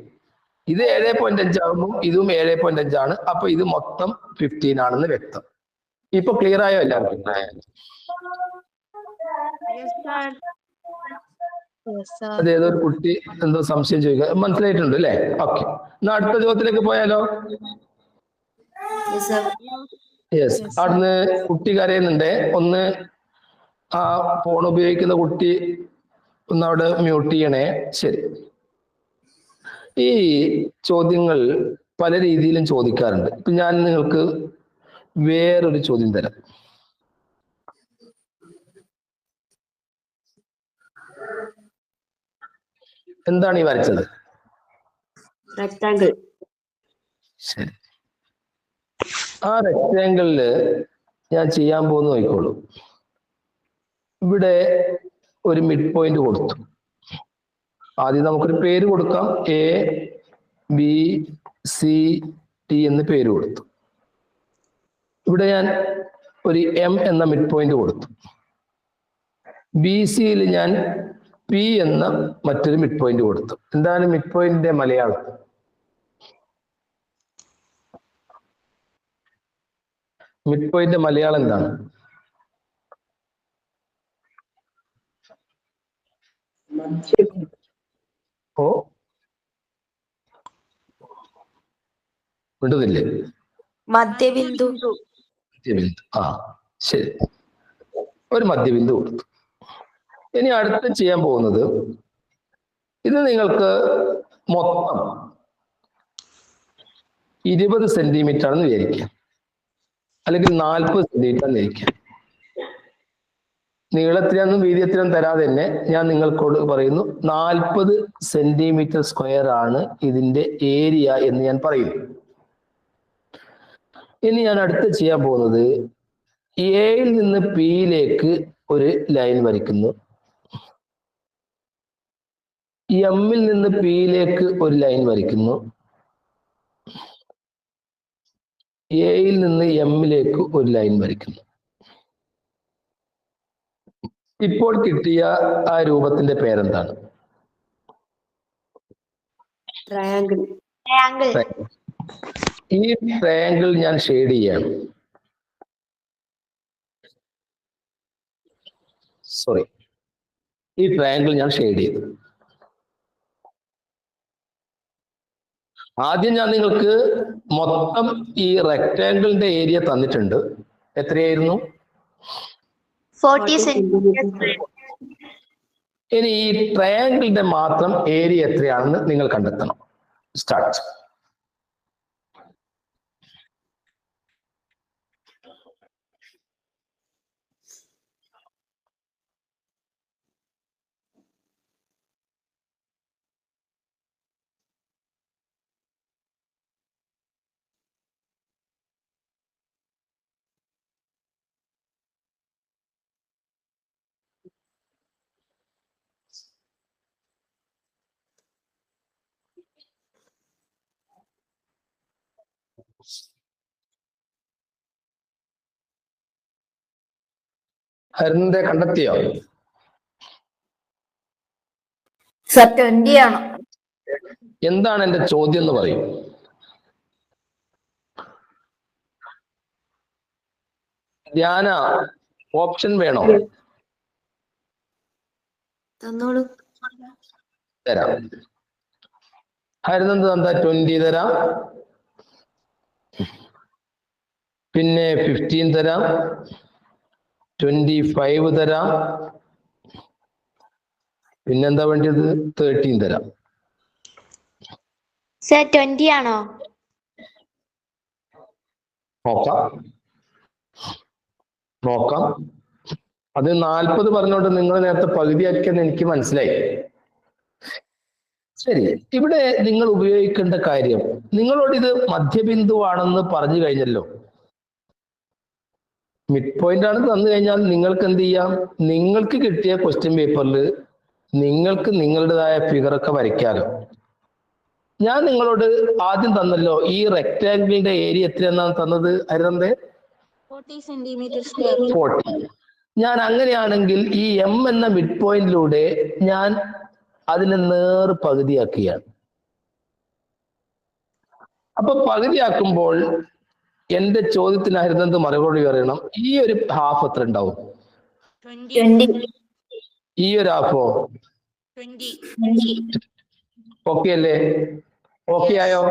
ഇത് 7.5 ആകുമ്പോൾ ഇതും 7.5 ആണ്. അപ്പൊ ഇത് മൊത്തം 15 ആണെന്ന് വ്യക്തം. ഇപ്പൊ ക്ലിയർ ആയോ എല്ലാവർക്കും? അത് ഏതൊരു കുട്ടി എന്തോ സംശയം ചോദിക്കുക, മനസ്സിലായിട്ടുണ്ട് അല്ലേ? ഓക്കെ. എന്നാ അടുത്ത ചോദ്യത്തിലേക്ക് പോയാലോ? യെസ്. അവിടുന്ന് കുട്ടി കരയുന്നുണ്ട്. ഒന്ന് ആ ഫോൺ ഉപയോഗിക്കുന്ന കുട്ടി ഒന്ന് അവിടെ മ്യൂട്ട് ചെയ്യണേ. ശരി. ഈ ചോദ്യങ്ങൾ പല രീതിയിലും ചോദിക്കാറുണ്ട്. ഇപ്പൊ ഞാൻ നിങ്ങൾക്ക് വേറൊരു ചോദ്യം തരാം. എന്താണ് ഈ വരച്ചത്? റെക്ടാങ്കിൾ. ശരി. ആ റെക്ടാങ്കിളില് ഞാൻ ചെയ്യാൻ പോകുന്ന നോക്കിക്കോളൂ. ഇവിടെ ഒരു മിഡ് പോയിന്റ് കൊടുത്തു. ആദ്യം നമുക്കൊരു പേര് കൊടുക്കാം. ABCD എന്ന് പേര് കൊടുത്തു. ഇവിടെ ഞാൻ ഒരു M എന്ന മിഡ് പോയിന്റ് കൊടുത്തു. BCയിൽ ഞാൻ P എന്ന മറ്റൊരു മിഡ് പോയിന്റ് കൊടുത്തു. എന്താണ് മിഡ് പോയിന്റിന്റെ മലയാളം? മിഡ് പോയിന്റ് മലയാളം എന്താണ്? ഓ വിടുന്നില്ലേ? മധ്യബിന്ദു. മധ്യബിന്ദു. ആ ശരി, ഒരു മധ്യബിന്ദു കൊടുത്തു. ഇനി അടുത്ത് ചെയ്യാൻ പോകുന്നത്, ഇത് നിങ്ങൾക്ക് മൊത്തം 20 സെന്റിമീറ്റർ ആണെന്ന് വിചാരിക്കുക, അല്ലെങ്കിൽ 40 സെന്റിമീറ്റർ എന്ന് വിചാരിക്കുക. നീളത്തിലൊന്നും വീതിയത്തിലും തരാതെ തന്നെ ഞാൻ നിങ്ങൾക്കോട് പറയുന്നു 40 സെന്റിമീറ്റർ സ്ക്വയർ ആണ് ഇതിന്റെ ഏരിയ എന്ന് ഞാൻ പറയുന്നു. ഇനി ഞാൻ അടുത്ത് ചെയ്യാൻ പോകുന്നത്, എയിൽ നിന്ന് പിയിലേക്ക് ഒരു ലൈൻ വരയ്ക്കുന്നു, എമ്മിൽ നിന്ന് പിയിലേക്ക് ഒരു ലൈൻ വരയ്ക്കുന്നു, എയിൽ നിന്ന് എമ്മിലേക്ക് ഒരു ലൈൻ വരയ്ക്കുന്നു. ഇപ്പോൾ കിട്ടിയ ആ രൂപത്തിന്റെ പേരെന്താണ്? ട്രയാങ്കിൾ. ഈ ട്രയാങ്കിൾ ഞാൻ ഷെയ്ഡ് ചെയ്യാണ്. സോറി, ഈ ട്രയാങ്കിൾ ഞാൻ ഷെയ്ഡ് ചെയ്തു. ആദ്യം ഞാൻ നിങ്ങൾക്ക് മൊത്തം ഈ റെക്ടാങ്കിളിന്റെ ഏരിയ തന്നിട്ടുണ്ട്. എത്രയായിരുന്നു? 40 സെന്റിമീറ്റർ. ഇനി ഈ ട്രയാങ്കിളിന്റെ മാത്രം ഏരിയ എത്രയാണെന്ന് നിങ്ങൾ കണ്ടെത്തണം. സ്റ്റാർട്ട്. ഹരിന്റെ കണ്ടെത്തിയോ? സർ 20 ആണ്. എന്താണ് എന്റെ ചോദ്യം എന്ന് പറയും? ധ്യാന, ഓപ്ഷൻ വേണോ? തന്നോളൂ. തരാം. ഹരിനെന്ത് തന്നാ? 20 തരാം, പിന്നെ 15 തരാം, 25 തരാം, പിന്നെന്താ വേണ്ടത്? 13 തരാം. സർ 20 ആണോ? നോക്കാം. അത് 40 പറഞ്ഞോണ്ട് നിങ്ങൾ നേരത്തെ പകുതിയാക്കിയെന്ന് എനിക്ക് മനസ്സിലായി. ശരി, ഇവിടെ നിങ്ങൾ ഉപയോഗിക്കേണ്ട കാര്യം, നിങ്ങളോട് ഇത് മധ്യബിന്ദുവാണെന്ന് പറഞ്ഞു കഴിഞ്ഞല്ലോ. മിഡ് പോയിന്റ് ആണ് തന്നു കഴിഞ്ഞാൽ നിങ്ങൾക്ക് എന്ത് ചെയ്യാം? നിങ്ങൾക്ക് കിട്ടിയ ക്വസ്റ്റ്യൻ പേപ്പറിൽ നിങ്ങൾക്ക് നിങ്ങളുടേതായ ഫിഗറൊക്കെ വരയ്ക്കാലോ. ഞാൻ നിങ്ങളോട് ആദ്യം തന്നല്ലോ, ഈ റെക്ടാങ്കിളിന്റെ ഏരിയ എത്രയെന്നാണ് തന്നത്? അരുതേ 40 സെന്റിമീറ്റർ സ്ക്വയർ. 40. ഞാൻ അങ്ങനെയാണെങ്കിൽ ഈ എം എന്ന മിഡ് പോയിന്റിലൂടെ ഞാൻ അതിനെ പകുതിയാക്കുകയാണ്. അപ്പൊ പകുതിയാക്കുമ്പോൾ എന്റെ ചോദ്യത്തിന് ഹരിതന്ത് മറുപടി പറയണം. ഈ ഒരു ഹാഫ് എത്ര ഉണ്ടാവും? 20. ഈ ഒരു ഹാഫോ? 20. ഓക്കെ അല്ലേ? ഓക്കെ ആയോ?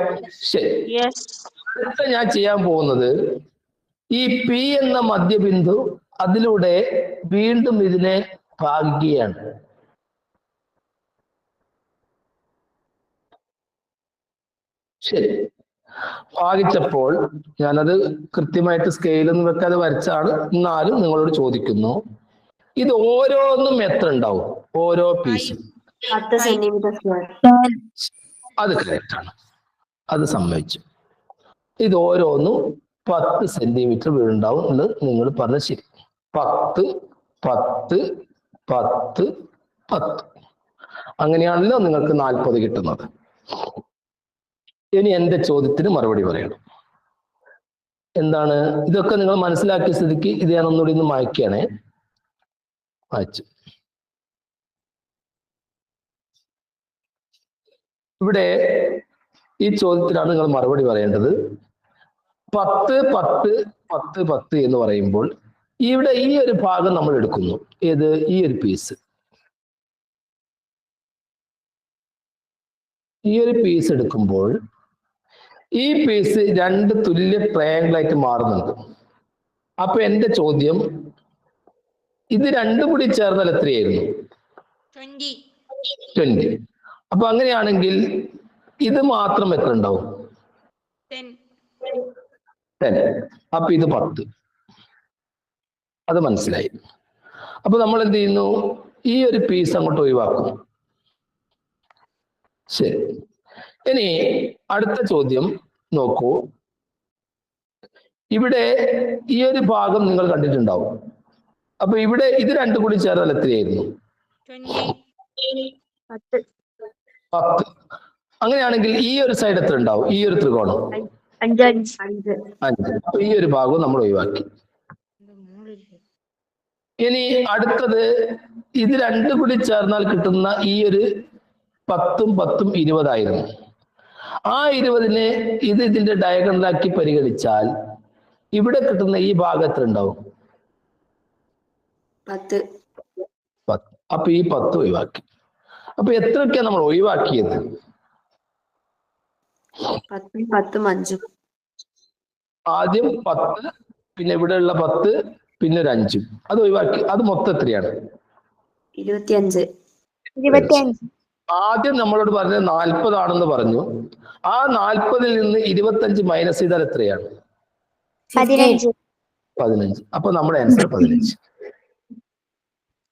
ശരി. യെസ്. അടുത്ത ഞാൻ ചെയ്യാൻ പോകുന്നത്, ഈ പി എന്ന മധ്യബിന്ദു അതിലൂടെ വീണ്ടും ഇതിനെ ഭാഗിക്കുകയാണ്. ശരി, ഭാഗിച്ചപ്പോൾ ഞാനത് കൃത്യമായിട്ട് സ്കെയിലൊന്നും വെക്കാതെ വരച്ചാണ്. എന്നാലും നിങ്ങളോട് ചോദിക്കുന്നു, ഇത് ഓരോന്നും എത്ര ഉണ്ടാവും? ഓരോ പീസും 10 സെന്റിമീറ്റർ സ്ക്വയർ. അത് കറക്റ്റ് ആണ്, അത് സമ്മതിച്ചു. ഇത് ഓരോന്നും 10 സെന്റിമീറ്റർ വീടുണ്ടാവും എന്ന് നിങ്ങൾ പറഞ്ഞത് ശരി. 10 10 10 10 അങ്ങനെയാണല്ലോ നിങ്ങൾക്ക് 40 കിട്ടുന്നത്. ഇനി എന്റെ ചോദ്യത്തിന് മറുപടി പറയണം. എന്താണ്? ഇതൊക്കെ നിങ്ങൾ മനസ്സിലാക്കിയ സ്ഥിതിക്ക് ഇത് ഞാൻ ഒന്നുകൂടി ഒന്ന് മായ്ക്കുകയാണേ. മായ്ച്ചു. ഇവിടെ ഈ ചോദ്യത്തിനാണ് നിങ്ങൾ മറുപടി പറയേണ്ടത്. 10 10 10 10 എന്ന് പറയുമ്പോൾ ഇവിടെ ഈ ഒരു ഭാഗം നമ്മൾ എടുക്കുന്നു. ഏത്? ഈ ഒരു പീസ്. ഈ ഒരു പീസ് എടുക്കുമ്പോൾ ഈ പീസ് രണ്ട് തുല്യ ട്രയാങ്കിൾ ആയിട്ട് മാറുന്നുണ്ട്. അപ്പൊ എന്റെ ചോദ്യം, ഇത് രണ്ടും കൂടി ചേർന്നാൽ എത്രയായിരുന്നു? 20. അപ്പൊ അങ്ങനെയാണെങ്കിൽ ഇത് മാത്രം എത്ര ഉണ്ടാവും? 10. അപ്പൊ ഇത് 10. അത് മനസ്സിലായി. അപ്പൊ നമ്മൾ എന്ത് ചെയ്യുന്നു? ഈ ഒരു പീസ് അങ്ങോട്ട് ഒഴിവാക്കും. ശരി. ഇനി അടുത്ത ചോദ്യം നോക്കൂ. ഇവിടെ ഈ ഒരു ഭാഗം നിങ്ങൾ കണ്ടിട്ടുണ്ടാവും. അപ്പൊ ഇവിടെ ഇത് രണ്ടും കൂടി ചേർന്നാൽ എത്രയായിരുന്നു? 10. അങ്ങനെയാണെങ്കിൽ ഈ ഒരു സൈഡ് എത്ര ഉണ്ടാവും? ഈ ഒരു ത്രികോണം 5. അപ്പൊ ഈ ഒരു ഭാഗവും നമ്മൾ ഒഴിവാക്കി. ഇനി അടുത്തത്, ഇത് രണ്ടും കൂടി ചേർന്നാൽ കിട്ടുന്ന ഈ ഒരു 10ഉം 10ഉം 20 ആയിരുന്നു. ആ 20നെ ഇത് ഇതിന്റെ ഡയഗണലാക്കി പരിഗണിച്ചാൽ ഇവിടെ കിട്ടുന്ന ഈ ഭാഗം എത്ര ഉണ്ടാവും? 10. അപ്പൊ ഈ 10 ഒഴിവാക്കി. അപ്പൊ എത്രയൊക്കെയാണ് നമ്മൾ ഒഴിവാക്കിയത്? 10, 10, 5. ആദ്യം 10, പിന്നെ ഇവിടെയുള്ള 10, പിന്നെ ഒരു 5. അത് ഒഴിവാക്കി. അത് മൊത്തം എത്രയാണ്? 25. ആദ്യം നമ്മളോട് പറഞ്ഞത് 40 ആണെന്ന് പറഞ്ഞു. ആ 40ൽ നിന്ന് 25 മൈനസ് ചെയ്താൽ എത്രയാണ്? 15. അപ്പൊ നമ്മുടെ ആൻസർ 15.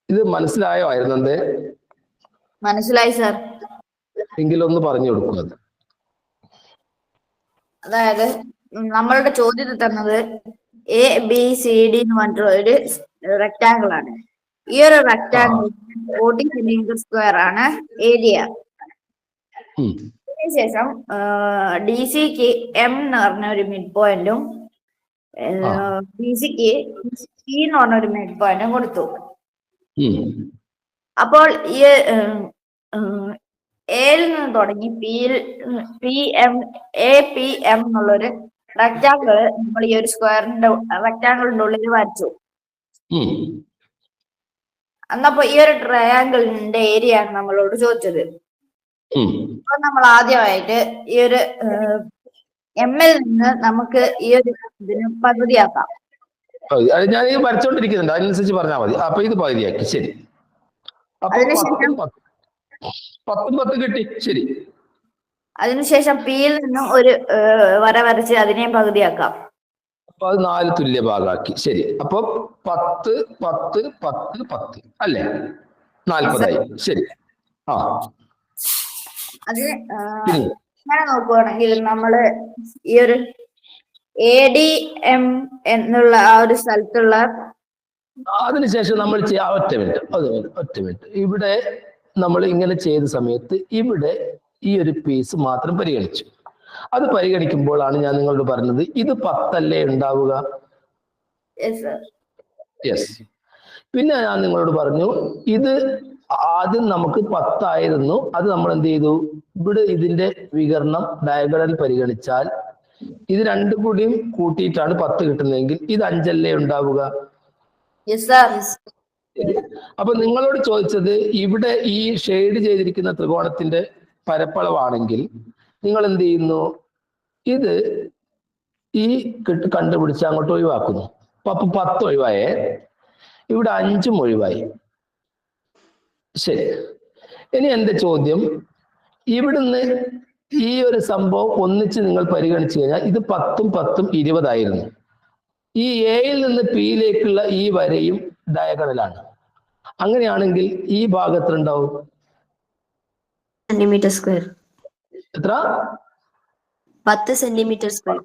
ഇത് മനസ്സിലായോ ആയിരുന്നത്? മനസ്സിലായി സാർ. എങ്കിലൊന്ന് പറഞ്ഞു കൊടുക്കുന്നത്. അതായത് നമ്മളുടെ ചോദ്യത്തിൽ തന്നത് ABCD എന്ന് പറഞ്ഞിട്ടുള്ള ഒരു റെക്ടാങ്കിൾ ആണ്. ഈ ഒരു റെക്ടാങ്കിൾ 40 സെന്റിമീറ്റർ സ്ക്വയർ ആണ് ഏരിയ. അതിനുശേഷം DCക്ക് M എന്ന് പറഞ്ഞ ഒരു മിഡ് പോയിന്റും BCക്ക് C എന്ന് പറഞ്ഞ ഒരു മിഡ് പോയിന്റും കൊടുത്തു. അപ്പോൾ ഈ എയിൽ നിന്ന് തുടങ്ങി APM എന്നുള്ളൊരു റെക്ടാങ്കിൾ നമ്മൾ ഈ ഒരു സ്ക്വയറിന്റെ റെക്ടാങ്കിളിന്റെ ഉള്ളിൽ വരച്ചു. അന്നപ്പോ ഈ ഒരു ട്രയാങ്കിളിന്റെ ഏരിയ ആണ് നമ്മളോട് ചോദിച്ചത്. അപ്പൊ നമ്മൾ ആദ്യമായിട്ട് ഈ ഒരു ML നിന്ന് നമുക്ക് ഈ ഒരു ഇതിന് പകുതിയാക്കാം. ഞാൻ ഇത് വരച്ചോണ്ടിരിക്കുന്നുണ്ട്, അതിനനുസരിച്ച് പറഞ്ഞാൽ മതി. അപ്പൊ ഇത് പകുതിയാക്കി. ശരി. അതിനുശേഷം 10 കിട്ടി. ശരി. അതിനുശേഷം പിയിൽ നിന്നും ഒരു വര വരച്ച് അതിനെയും പകുതിയാക്കാം. അപ്പൊ അത് 4 തുല്യ ഭാഗമാക്കി. ശരി. അപ്പൊ 10, 10, 10, 10 അല്ലേ? 40 ആയി. ശരി. അത് അങ്ങനെ നോക്കുവാണെങ്കിൽ നമ്മള് ഈ ഒരു ADM എന്നുള്ള ആ ഒരു സ്ഥലത്തുള്ള അതിനുശേഷം നമ്മൾ ഒറ്റ മിനിറ്റ് ഇവിടെ നമ്മൾ ഇങ്ങനെ ചെയ്ത സമയത്ത് ഇവിടെ ഈ ഒരു പീസ് മാത്രം പരിഗണിച്ചു. അത് പരിഗണിക്കുമ്പോഴാണ് ഞാൻ നിങ്ങളോട് പറഞ്ഞത് ഇത് 10 അല്ലേ ഉണ്ടാവുക? യെസ്. പിന്നെ ഞാൻ നിങ്ങളോട് പറഞ്ഞു ഇത് ആദ്യം നമുക്ക് 10 ആയിരുന്നു. അത് നമ്മൾ എന്ത് ചെയ്തു? ഇവിടെ ഇതിന്റെ വികരണം ഡയഗണൽ പരിഗണിച്ചാൽ ഇത് രണ്ടും കൂടിയും കൂട്ടിയിട്ടാണ് 10 കിട്ടുന്നതെങ്കിൽ ഇത് 5 അല്ലേ ഉണ്ടാവുക? അപ്പൊ നിങ്ങളോട് ചോദിച്ചത് ഇവിടെ ഈ ഷെയ്ഡ് ചെയ്തിരിക്കുന്ന ത്രികോണത്തിന്റെ പരപ്പളവാണെങ്കിൽ നിങ്ങൾ എന്ത് ചെയ്യുന്നു? ഇത് ഈ കണ്ടുപിടിച്ച് അങ്ങോട്ട് ഒഴിവാക്കുന്നു. അപ്പൊ 10 ഒഴിവായേ, ഇവിടെ 5ഉം ഒഴിവായി. ശരി. ഇനി എന്റെ ചോദ്യം, ഇവിടുന്ന് ഈ ഒരു സംഭവം ഒന്നിച്ച് നിങ്ങൾ പരിഗണിച്ചു കഴിഞ്ഞാൽ ഇത് 10ഉം 10ഉം 20 ആയിരുന്നു. ഈ എയിൽ നിന്ന് പിയിലേക്കുള്ള ഈ വരയും ഡയഗണലാണ്. അങ്ങനെയാണെങ്കിൽ ഈ ഭാഗത്ത് ഉണ്ടാവും സെന്റിമീറ്റർ സ്ക്വയർ. എത്ര? 10 സെന്റിമീറ്റർ സ്ക്വയർ.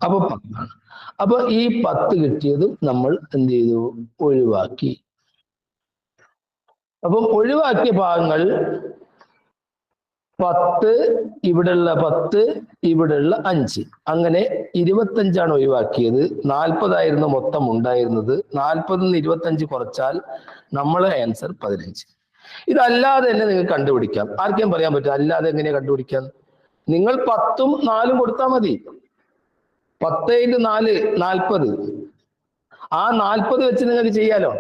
അപ്പൊ 10 ആണ്. അപ്പൊ ഈ 10 കിട്ടിയതും നമ്മൾ എന്ത് ചെയ്തു? ഒഴിവാക്കി. അപ്പം ഒഴിവാക്കിയ ഭാഗങ്ങൾ 10, ഇവിടെയുള്ള 10, ഇവിടെയുള്ള 5, അങ്ങനെ 25 ഒഴിവാക്കിയത്. 40 ആയിരുന്നു മൊത്തം ഉണ്ടായിരുന്നത്. 40 നിന്ന് 25 കുറച്ചാൽ നമ്മളെ ആൻസർ 15. ഇതല്ലാതെ തന്നെ നിങ്ങൾക്ക് കണ്ടുപിടിക്കാം. ആർക്കും പറയാൻ പറ്റും അല്ലാതെ എങ്ങനെയാ കണ്ടുപിടിക്കാൻ? നിങ്ങൾ 10ഉം 4ഉം കൊടുത്താൽ മതി. 10 × 4 40. ആ 40 വെച്ച് നിങ്ങൾക്ക് ചെയ്യാലോ.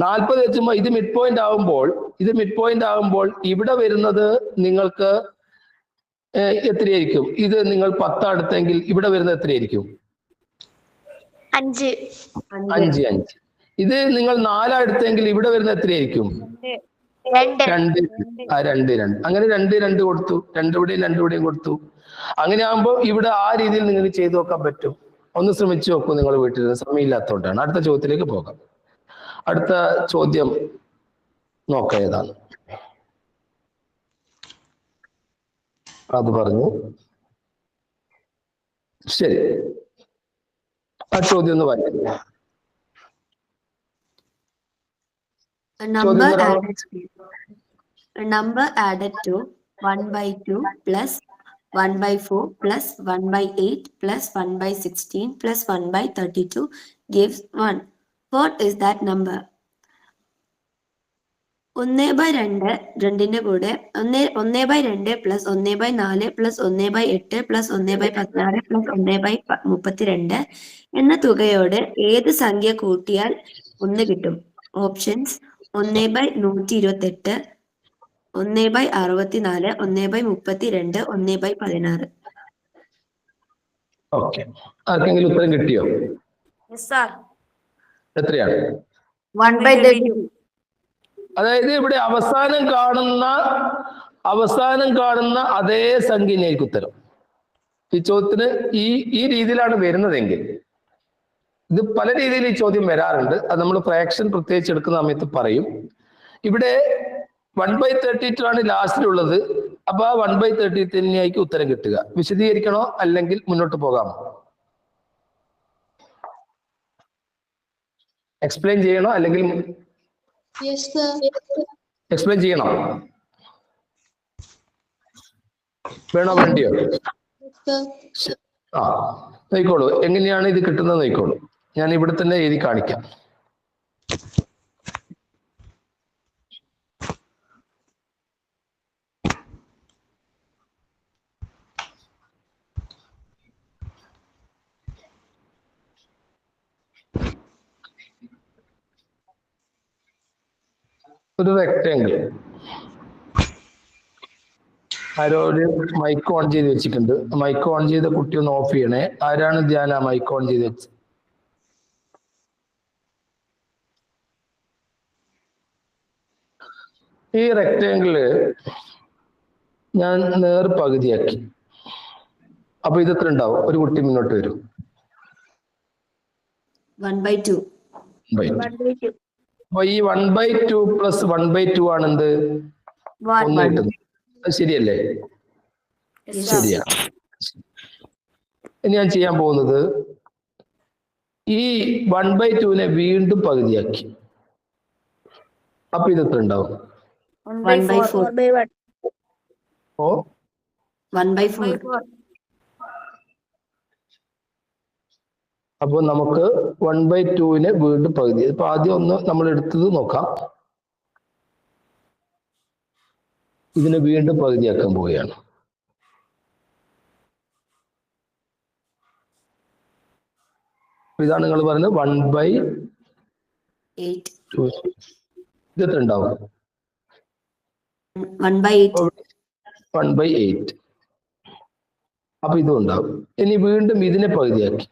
40 വെച്ചുമ്പോ ഇത് മിഡ് പോയിന്റ് ആകുമ്പോൾ ഇവിടെ വരുന്നത് നിങ്ങൾക്ക് എത്രയായിരിക്കും? ഇത് നിങ്ങൾ 10 എടുത്തെങ്കിൽ ഇവിടെ വരുന്നത് എത്രയായിരിക്കും? 5. 5. ഇത് നിങ്ങൾ 4 എടുത്തെങ്കിൽ ഇവിടെ വരുന്നത് എത്രയായിരിക്കും? 2. 2. അങ്ങനെ 2 കൊടുത്തു, 2 ഇവിടെയും കൊടുത്തു. അങ്ങനെ ആകുമ്പോൾ ഇവിടെ ആ രീതിയിൽ നിങ്ങൾക്ക് ചെയ്തു നോക്കാൻ പറ്റും. ഒന്ന് ശ്രമിച്ചു നോക്കൂ നിങ്ങൾ വീട്ടിൽ. സമയമില്ലാത്തതുകൊണ്ടാണ്. അടുത്ത ചോദ്യത്തിലേക്ക് പോകാം. അടുത്ത ചോദ്യം നോക്കാം ഏതാണ്. അത് പറഞ്ഞു. ശരി, ആ ചോദ്യം ഒന്ന് വായിക്കാം. Number added to 1/2 plus 1/4 plus 1/8 plus 1/16 plus 1/32 gives 1. What is that number? 1/2 2ന്റെ കൂടെ 1/2 plus 1/4 plus 1/8 plus 1/16 plus 1/32 എന്ന തുകയോട് ഏത് സംഖ്യ കൂട്ടിയാൽ 1 കിട്ടും? ഓപ്ഷൻസ് 1/128, 1/64, 1/32, 1/16. ഓക്കെ, ആർക്കെങ്കിലും ഉത്തരം കിട്ടിയോ? എത്രയാണ്? 1/32. അതായത് ഇവിടെ അവസാനം കാണുന്ന അതേ സംഖ്യ തന്നെയായിരിക്കും ഉത്തരം. ഈ ചോദ്യത്തിന് ഈ രീതിയിലാണ് വരുന്നതെങ്കിൽ, ഇത് പല രീതിയിൽ ഈ ചോദ്യം വരാറുണ്ട്. അത് നമ്മൾ ഫ്രാക്ഷൻ പ്രത്യേകിച്ച് എടുക്കുന്ന സമയത്ത് പറയും. ഇവിടെ 1/32 ആണ് ലാസ്റ്റിലുള്ളത്. അപ്പൊ ആ 1/30 തന്നെയായിരിക്കും ഉത്തരം കിട്ടുക. വിശദീകരിക്കണോ അല്ലെങ്കിൽ മുന്നോട്ട് പോകാമോ? എക്സ്പ്ലെയിൻ ചെയ്യണോ അല്ലെങ്കിൽ Yes, sir. എക്സ്പ്ലെയിൻ ചെയ്യണോ? വേണോ വേണ്ടിയോ? Yes, sir. ആ, നോക്കിക്കോളൂ എങ്ങനെയാണ് ഇത് കിട്ടുന്നത് നോക്കിക്കോളൂ. ഞാൻ ഇവിടെ തന്നെ എഴുതി കാണിക്കാം. ഒരു റെക്ടാങ്കിൾ. ആരോട് മൈക്ക് ഓൺ ചെയ്ത് വെച്ചിട്ടുണ്ട്? മൈക്ക് ഓൺ ചെയ്ത കുട്ടി ഒന്ന് ഓഫ് ചെയ്യണേ. ആരാണ് ധ്യാന മൈക്ക് ഓൺ ചെയ്ത് വെച്ചത്? ഈ റെക്ടാങ്കിള് ഞാൻ നേർ പകുതിയാക്കി. അപ്പൊ ഇത് എത്ര ഉണ്ടാവും? ഒരു കുട്ടി മുന്നോട്ട് വരും. 1/2. അപ്പൊ ഈ 1/2 പ്ലസ് 1/2 ആണെന്ത്? 1 കിട്ടുന്നത്. അത് ശരിയല്ലേ? ശരിയാണ്. ഇനി ഞാൻ ചെയ്യാൻ പോകുന്നത് ഈ 1/2 വീണ്ടും പകുതിയാക്കി. അപ്പൊ ഇത് എത്ര ഉണ്ടാവും? 1/4. ഓ 1/4. അപ്പൊ നമുക്ക് 1/2 വീണ്ടും പകുതി. ഇപ്പൊ ആദ്യം ഒന്ന് നമ്മൾ എടുത്തത് നോക്കാം. ഇതിനെ വീണ്ടും പകുതിയാക്കാൻ പോവുകയാണ്. ഇതാണ് നിങ്ങൾ പറയുന്നത് 1/8. ഇത് എത്ര ഉണ്ടാവും? 1/8. അപ്പൊ ഇതും ഉണ്ടാവും. ഇനി വീണ്ടും ഇതിനെ പകുതിയാക്കി.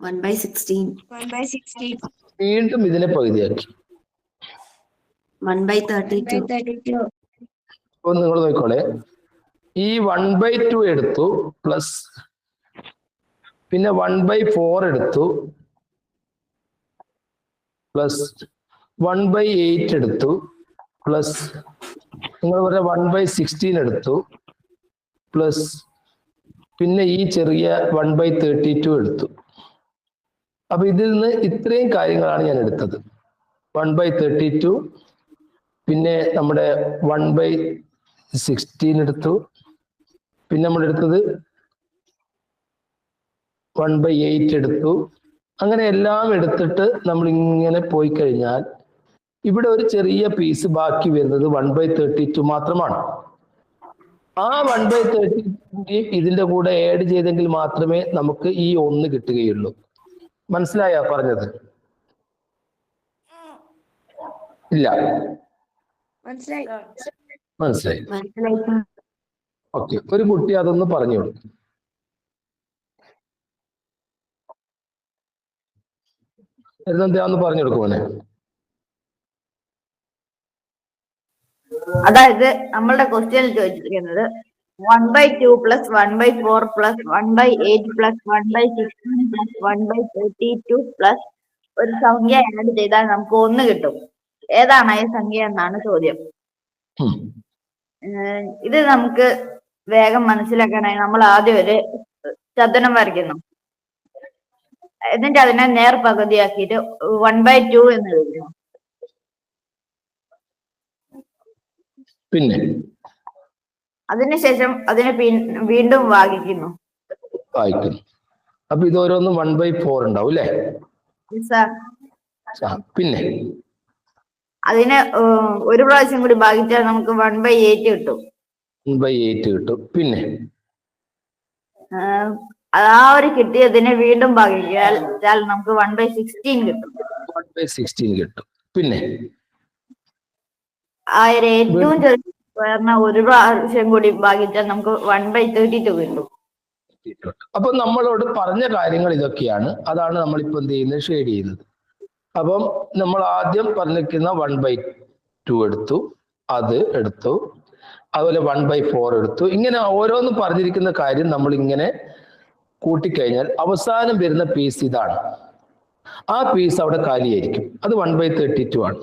1/16. വീണ്ടും ഇതിനെ പകുതിയാക്കി. 1/32. അപ്പൊ നിങ്ങൾ നോക്കോളെ, ഈ 1/2 എടുത്തു, പ്ലസ് പിന്നെ 1/4 എടുത്തു, പ്ലസ് 1/8 എടുത്തു, പ്ലസ് നിങ്ങൾ പറഞ്ഞ 1/16 എടുത്തു, പ്ലസ് പിന്നെ ഈ ചെറിയ 1/32 എടുത്തു. അപ്പൊ ഇതിൽ നിന്ന് ഇത്രയും കാര്യങ്ങളാണ് ഞാൻ എടുത്തത്. 1/32, പിന്നെ നമ്മുടെ 1/16 എടുത്തു, പിന്നെ നമ്മൾ എടുത്തത് 1/8 എടുത്തു. അങ്ങനെ എല്ലാം എടുത്തിട്ട് നമ്മൾ ഇങ്ങനെ പോയി കഴിഞ്ഞാൽ ഇവിടെ ഒരു ചെറിയ പീസ് ബാക്കി വരുന്നത് 1/32 മാത്രമാണ്. ആ 1/32 ഇതിന്റെ കൂടെ ആഡ് ചെയ്തെങ്കിൽ മാത്രമേ നമുക്ക് ഈ 1 കിട്ടുകയുള്ളൂ. മനസ്സിലായോ പറഞ്ഞത്? ഇല്ല. മനസ്സിലായി. മനസ്സിലായി. ഓക്കെ, ഒരു കുട്ടി അതൊന്ന് പറഞ്ഞു കൊടുക്കും. എന്താന്ന് പറഞ്ഞു കൊടുക്കുമോനെ? അതായത് നമ്മളുടെ ക്വസ്റ്റ്യനിൽ ചോദിച്ചിരിക്കുന്നത് 1/2 + 1/4 + 1/8 + 1/16 + 1/32 + ഒരു സംഖ്യ ആഡ് ചെയ്താൽ നമുക്ക് 1 കിട്ടും. ഏതാണ് ഈ സംഖ്യ എന്നാണ് ചോദ്യം. ഇത് നമുക്ക് വേഗം മനസ്സിലാക്കാനായി നമ്മൾ ആദ്യം ഒരു ചതുരം വരയ്ക്കുന്നു. എന്നിട്ട് അതിനെ നേർപകുതിയാക്കിയിട്ട് 1/2 എന്ന് എഴുതുന്നു. പിന്നെ അതിനുശേഷം അതിനെ വീണ്ടും വായിക്കുന്നു. അപ്പൊ ഇത് ഓരോന്നും 1/4 ഉണ്ടാവും അല്ലേ? പിന്നെ അതിനെ ഒരു പ്രാവശ്യം കൂടി ഭാഗിച്ചാൽ നമുക്ക് 1/8 കിട്ടും. 1/8 കിട്ടും. പിന്നെ ആ ഒരു കിട്ടിയതിനെ വീണ്ടും ഭാഗിച്ചാൽ നമുക്ക് 1/16 കിട്ടും. 1/16 കിട്ടും. പിന്നെ ആ ഒരു ഏറ്റവും ചെറിയ ഒരു പ്രാവശ്യം കൂടി ഭാഗിച്ചാൽ നമുക്ക് 1/32 കിട്ടും. അപ്പൊ നമ്മളോട് പറഞ്ഞ കാര്യങ്ങൾ ഇതൊക്കെയാണ്. അതാണ് നമ്മളിപ്പോ എന്ത് ചെയ്യുന്നത്? ഷെയ്ഡ് ചെയ്യുന്നത്. അപ്പം നമ്മൾ ആദ്യം പറഞ്ഞിരിക്കുന്ന 1/2 എടുത്തു, അത് എടുത്തു, അതുപോലെ 1/4 എടുത്തു. ഇങ്ങനെ ഓരോന്ന് പറഞ്ഞിരിക്കുന്ന കാര്യം നമ്മൾ ഇങ്ങനെ കൂട്ടിക്കഴിഞ്ഞാൽ അവസാനം വരുന്ന പീസ് ഇതാണ്. ആ പീസ് അവിടെ കാലിയായിരിക്കും. അത് 1/32 ആണ്.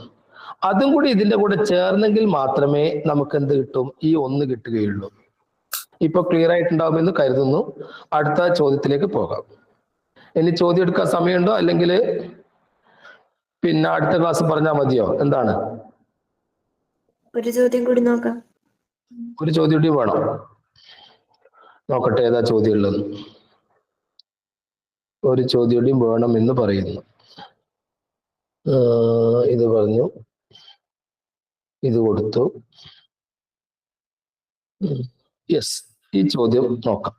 അതും കൂടി ഇതിന്റെ കൂടെ ചേർന്നെങ്കിൽ മാത്രമേ നമുക്ക് എന്ത് കിട്ടും? ഈ 1 കിട്ടുകയുള്ളൂ. ഇപ്പൊ ക്ലിയർ ആയിട്ടുണ്ടാവുമെന്ന് കരുതുന്നു. അടുത്ത ചോദ്യത്തിലേക്ക് പോകാം. ഇനി ചോദ്യം എടുക്കാൻ സമയമുണ്ടോ? അല്ലെങ്കിൽ പിന്നെ അടുത്ത ക്ലാസ് പറഞ്ഞാൽ മതിയോ? എന്താണ്? ഒരു ചോദ്യം കൂടി നോക്കാം. ഒരു ചോദ്യം കൂടി വേണം. നോക്കട്ടെ ഏതാ ചോദ്യം ഉള്ളത്. ഒരു ചോദ്യം കൂടി വേണം എന്ന് പറയുന്നു. ഇത് പറഞ്ഞു, ഇത് കൊടുത്തു. യെസ്, ഈ ചോദ്യം നോക്കാം.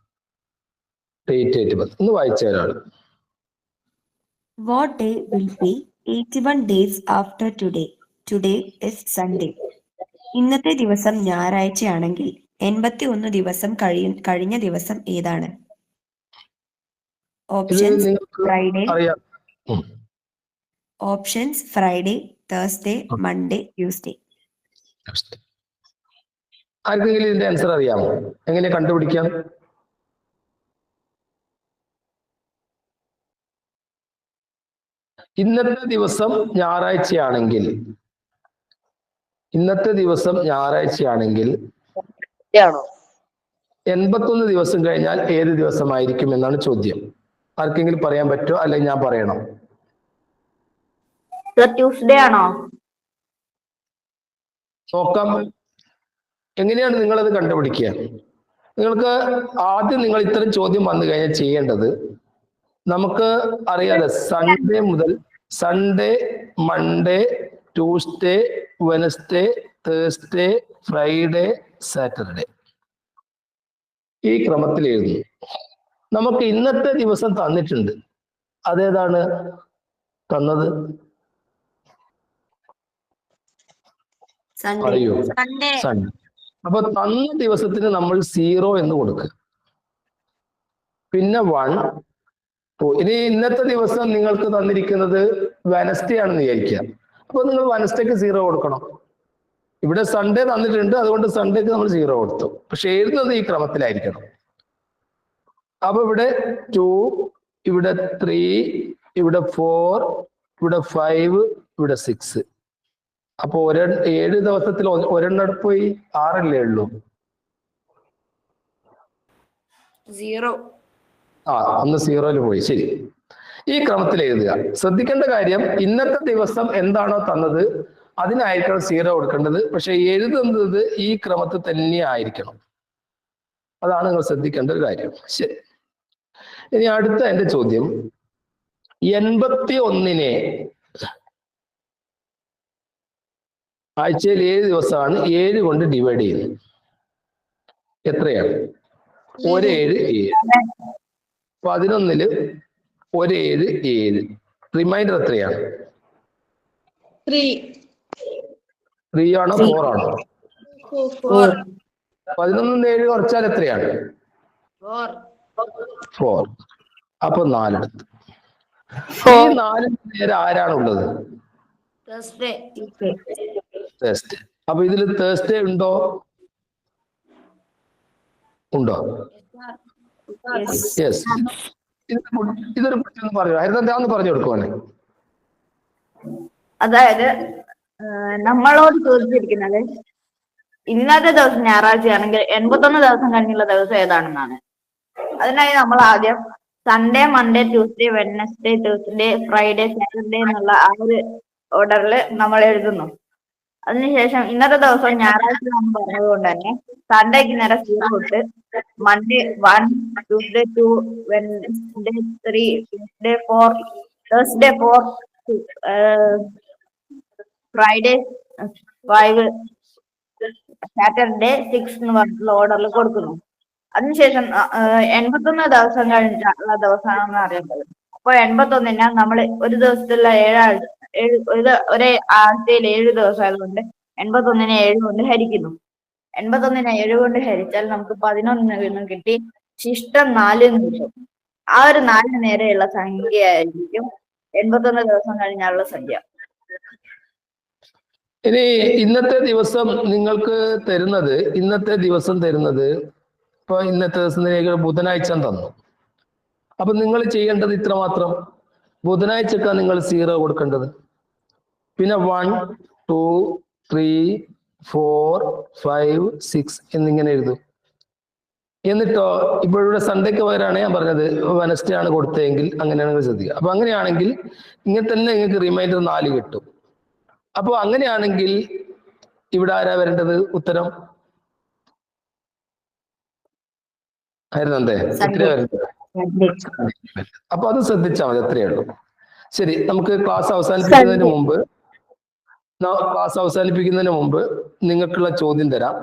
8 ഒന്ന് വായിച്ച ഒരാൾ. What day will be 81 days after today? Today is Sunday. ഇന്നത്തെ ദിവസം ഞായറാഴ്ചയാണെങ്കിൽ 81 ദിവസം കഴിഞ്ഞ ദിവസം ഏതാണ്? Options Friday, Thursday, Monday, Tuesday. ആർക്കെങ്കിലും ഇതിന്റെ ആൻസർ അറിയാമോ? എങ്ങനെ കണ്ടുപിടിക്കാം? ഇന്നത്തെ ദിവസം ഞായറാഴ്ചയാണെങ്കിൽ 81 ദിവസം കഴിഞ്ഞാൽ ഏത് ദിവസമായിരിക്കും എന്നാണ് ചോദ്യം. ആർക്കെങ്കിലും പറയാൻ പറ്റുമോ? അല്ലെങ്കിൽ ഞാൻ പറയണം? ട്യൂസ്ഡേ ആണോ? നോക്കാം. എങ്ങനെയാണ് നിങ്ങളത് കണ്ടുപിടിക്കുക? നിങ്ങൾക്ക് ആദ്യം നിങ്ങൾ ഇത്തരം ചോദ്യം വന്നു കഴിഞ്ഞാൽ ചെയ്യേണ്ടത്, നമുക്ക് അറിയാലോ Sunday, Monday, Tuesday, Wednesday, Thursday, Friday, Saturday, ഈ ക്രമത്തിൽ എഴുതുന്നു. നമുക്ക് ഇന്നത്തെ ദിവസം തന്നിട്ടുണ്ട്. അതേതാണ് തന്നത്? അറിയോ? സൺഡേ. അപ്പൊ തന്ന ദിവസത്തിന് നമ്മൾ 0 എന്ന് കൊടുക്കുക. പിന്നെ 1. ഇനി ഇന്നത്തെ ദിവസം നിങ്ങൾക്ക് തന്നിരിക്കുന്നത് വെനസ്ഡേ ആണെന്ന് വിചാരിക്കുക. അപ്പൊ നിങ്ങൾ വെനസ്ഡേക്ക് 0 കൊടുക്കണം. ഇവിടെ സൺഡേ തന്നിട്ടുണ്ട്, അതുകൊണ്ട് സൺഡേക്ക് നമ്മൾ 0 കൊടുത്തു. പക്ഷെ എഴുതുന്നത് ഈ ക്രമത്തിലായിരിക്കണം. അപ്പൊ ഇവിടെ 2, ഇവിടെ 3, ഇവിടെ 4, ഇവിടെ 5, ഇവിടെ 6. അപ്പൊ 7 ദിവസത്തിൽ ഒരെണ്ണം പോയി 6 അല്ലേ ഉള്ളൂ? 0. അന്ന് 0-ല് പോയി. ശരി, ഈ ക്രമത്തിൽ എഴുതുക. ശ്രദ്ധിക്കേണ്ട കാര്യം, ഇന്നത്തെ ദിവസം എന്താണോ തന്നത് അതിനായിരിക്കണം 0 കൊടുക്കേണ്ടത്. പക്ഷെ എഴുതുന്നത് ഈ ക്രമത്തിൽ തന്നെ ആയിരിക്കണം. അതാണ് നിങ്ങൾ ശ്രദ്ധിക്കേണ്ട ഒരു കാര്യം. ശരി, ഇനി അടുത്ത എന്റെ ചോദ്യം, 81-നെ ആഴ്ചയിൽ 7 ദിവസമാണ് 7 കൊണ്ട് ഡിവൈഡ് ചെയ്യുന്നത്. എത്രയാണ്? 1 7 7. 11-ല് 1 7 7. റിമൈൻഡർ എത്രയാണ്? 3. 3 ആണോ 4 ആണോ? Four. 11 7 കുറച്ചാൽ എത്രയാണ്? 4. അപ്പൊ 4 എടുത്തു. ഈ 4 നേരെ ആരാണുള്ളത്? Thursday. തേഴ്സ്ഡേ. അപ്പൊ ഇതിൽ തേഴ്സ്ഡേ ഉണ്ടോ? ഉണ്ടോ? യെസ്. ഇതൊരു കുറ്റം പറയൂ. എന്താന്ന് പറഞ്ഞു കൊടുക്കുവാണ്. അതായത് നമ്മളോട് ചോദിച്ചിരിക്കുന്നത് ഇന്നത്തെ ദിവസം ഞായറാഴ്ചയാണെങ്കിൽ 81 ദിവസം കഴിഞ്ഞുള്ള ദിവസം ഏതാണെന്നാണ്. അതിനായി നമ്മൾ ആദ്യം Sunday, Monday, Tuesday, Wednesday, Thursday, Friday, Saturday എന്നുള്ള ആ ഒരു ഓർഡറിൽ നമ്മൾ എഴുതുന്നു. അതിനുശേഷം ഇന്നത്തെ ദിവസം ഞായറാഴ്ച എന്ന് പറഞ്ഞതുകൊണ്ട് തന്നെ സൺഡേക്ക് നേരെ 0 തൊട്ട് Monday 1, Tuesday 2, Wednesday 3, Tuesday 4, Thursday 4, Friday 5, Saturday 6 എന്ന് പറഞ്ഞിട്ടുള്ള ഓർഡറിൽ കൊടുക്കുന്നു. അതിനുശേഷം 81 ദിവസം കഴിഞ്ഞിട്ടുള്ള ദിവസമാണെന്ന് അറിയേണ്ടത്. അപ്പൊ 81 നമ്മൾ ഒരു ദിവസത്തിലുള്ള ഒരേ ആഴ്ചയിൽ 7 ദിവസം ആയതുകൊണ്ട് 81 7 കൊണ്ട് ഹരിക്കുന്നു. 81 7 കൊണ്ട് ഹരിച്ചാൽ നമുക്ക് 11 കിട്ടി. ശിഷ്ടം 4 എന്ന് കിട്ടും. ആ ഒരു 4 നേരെയുള്ള സംഖ്യയായിരിക്കും 81 ദിവസം കഴിഞ്ഞാലുള്ള സംഖ്യ. ഇനി ഇന്നത്തെ ദിവസം നിങ്ങൾക്ക് തരുന്നത്, ഇപ്പൊ ഇന്നത്തെ ദിവസം ബുധനാഴ്ച തന്നു. അപ്പൊ നിങ്ങൾ ചെയ്യേണ്ടത് ഇത്ര മാത്രം. ബുധനാഴ്ചക്കാണ് നിങ്ങൾ 0 കൊടുക്കേണ്ടത്. പിന്നെ 1 2 3 4 5 6 എന്നിങ്ങനെ എഴുതും. എന്നിട്ടോ ഇപ്പോൾ ഇവിടെ സൺഡേക്ക് പകരമാണ് ഞാൻ പറഞ്ഞത്, വെനസ്ഡേ ആണ് കൊടുത്തതെങ്കിൽ അങ്ങനെയാണെങ്കിൽ ശ്രദ്ധിക്കുക. അപ്പൊ അങ്ങനെയാണെങ്കിൽ ഇങ്ങനെ തന്നെ നിങ്ങൾക്ക് റിമൈൻഡർ 4 കിട്ടും. അപ്പൊ അങ്ങനെയാണെങ്കിൽ ഇവിടെ ആരാ വരേണ്ടത്? ഉത്തരം ആയിരുന്നേ എത്രയാ വരേണ്ടത്? അപ്പൊ അത് ശ്രദ്ധിച്ചാൽ മതി, അത്രയേ ഉള്ളൂ. ശരി, നമുക്ക് ക്ലാസ് അവസാനിപ്പിക്കുന്നതിന് മുമ്പ് നിങ്ങൾക്കുള്ള ചോദ്യം തരാം.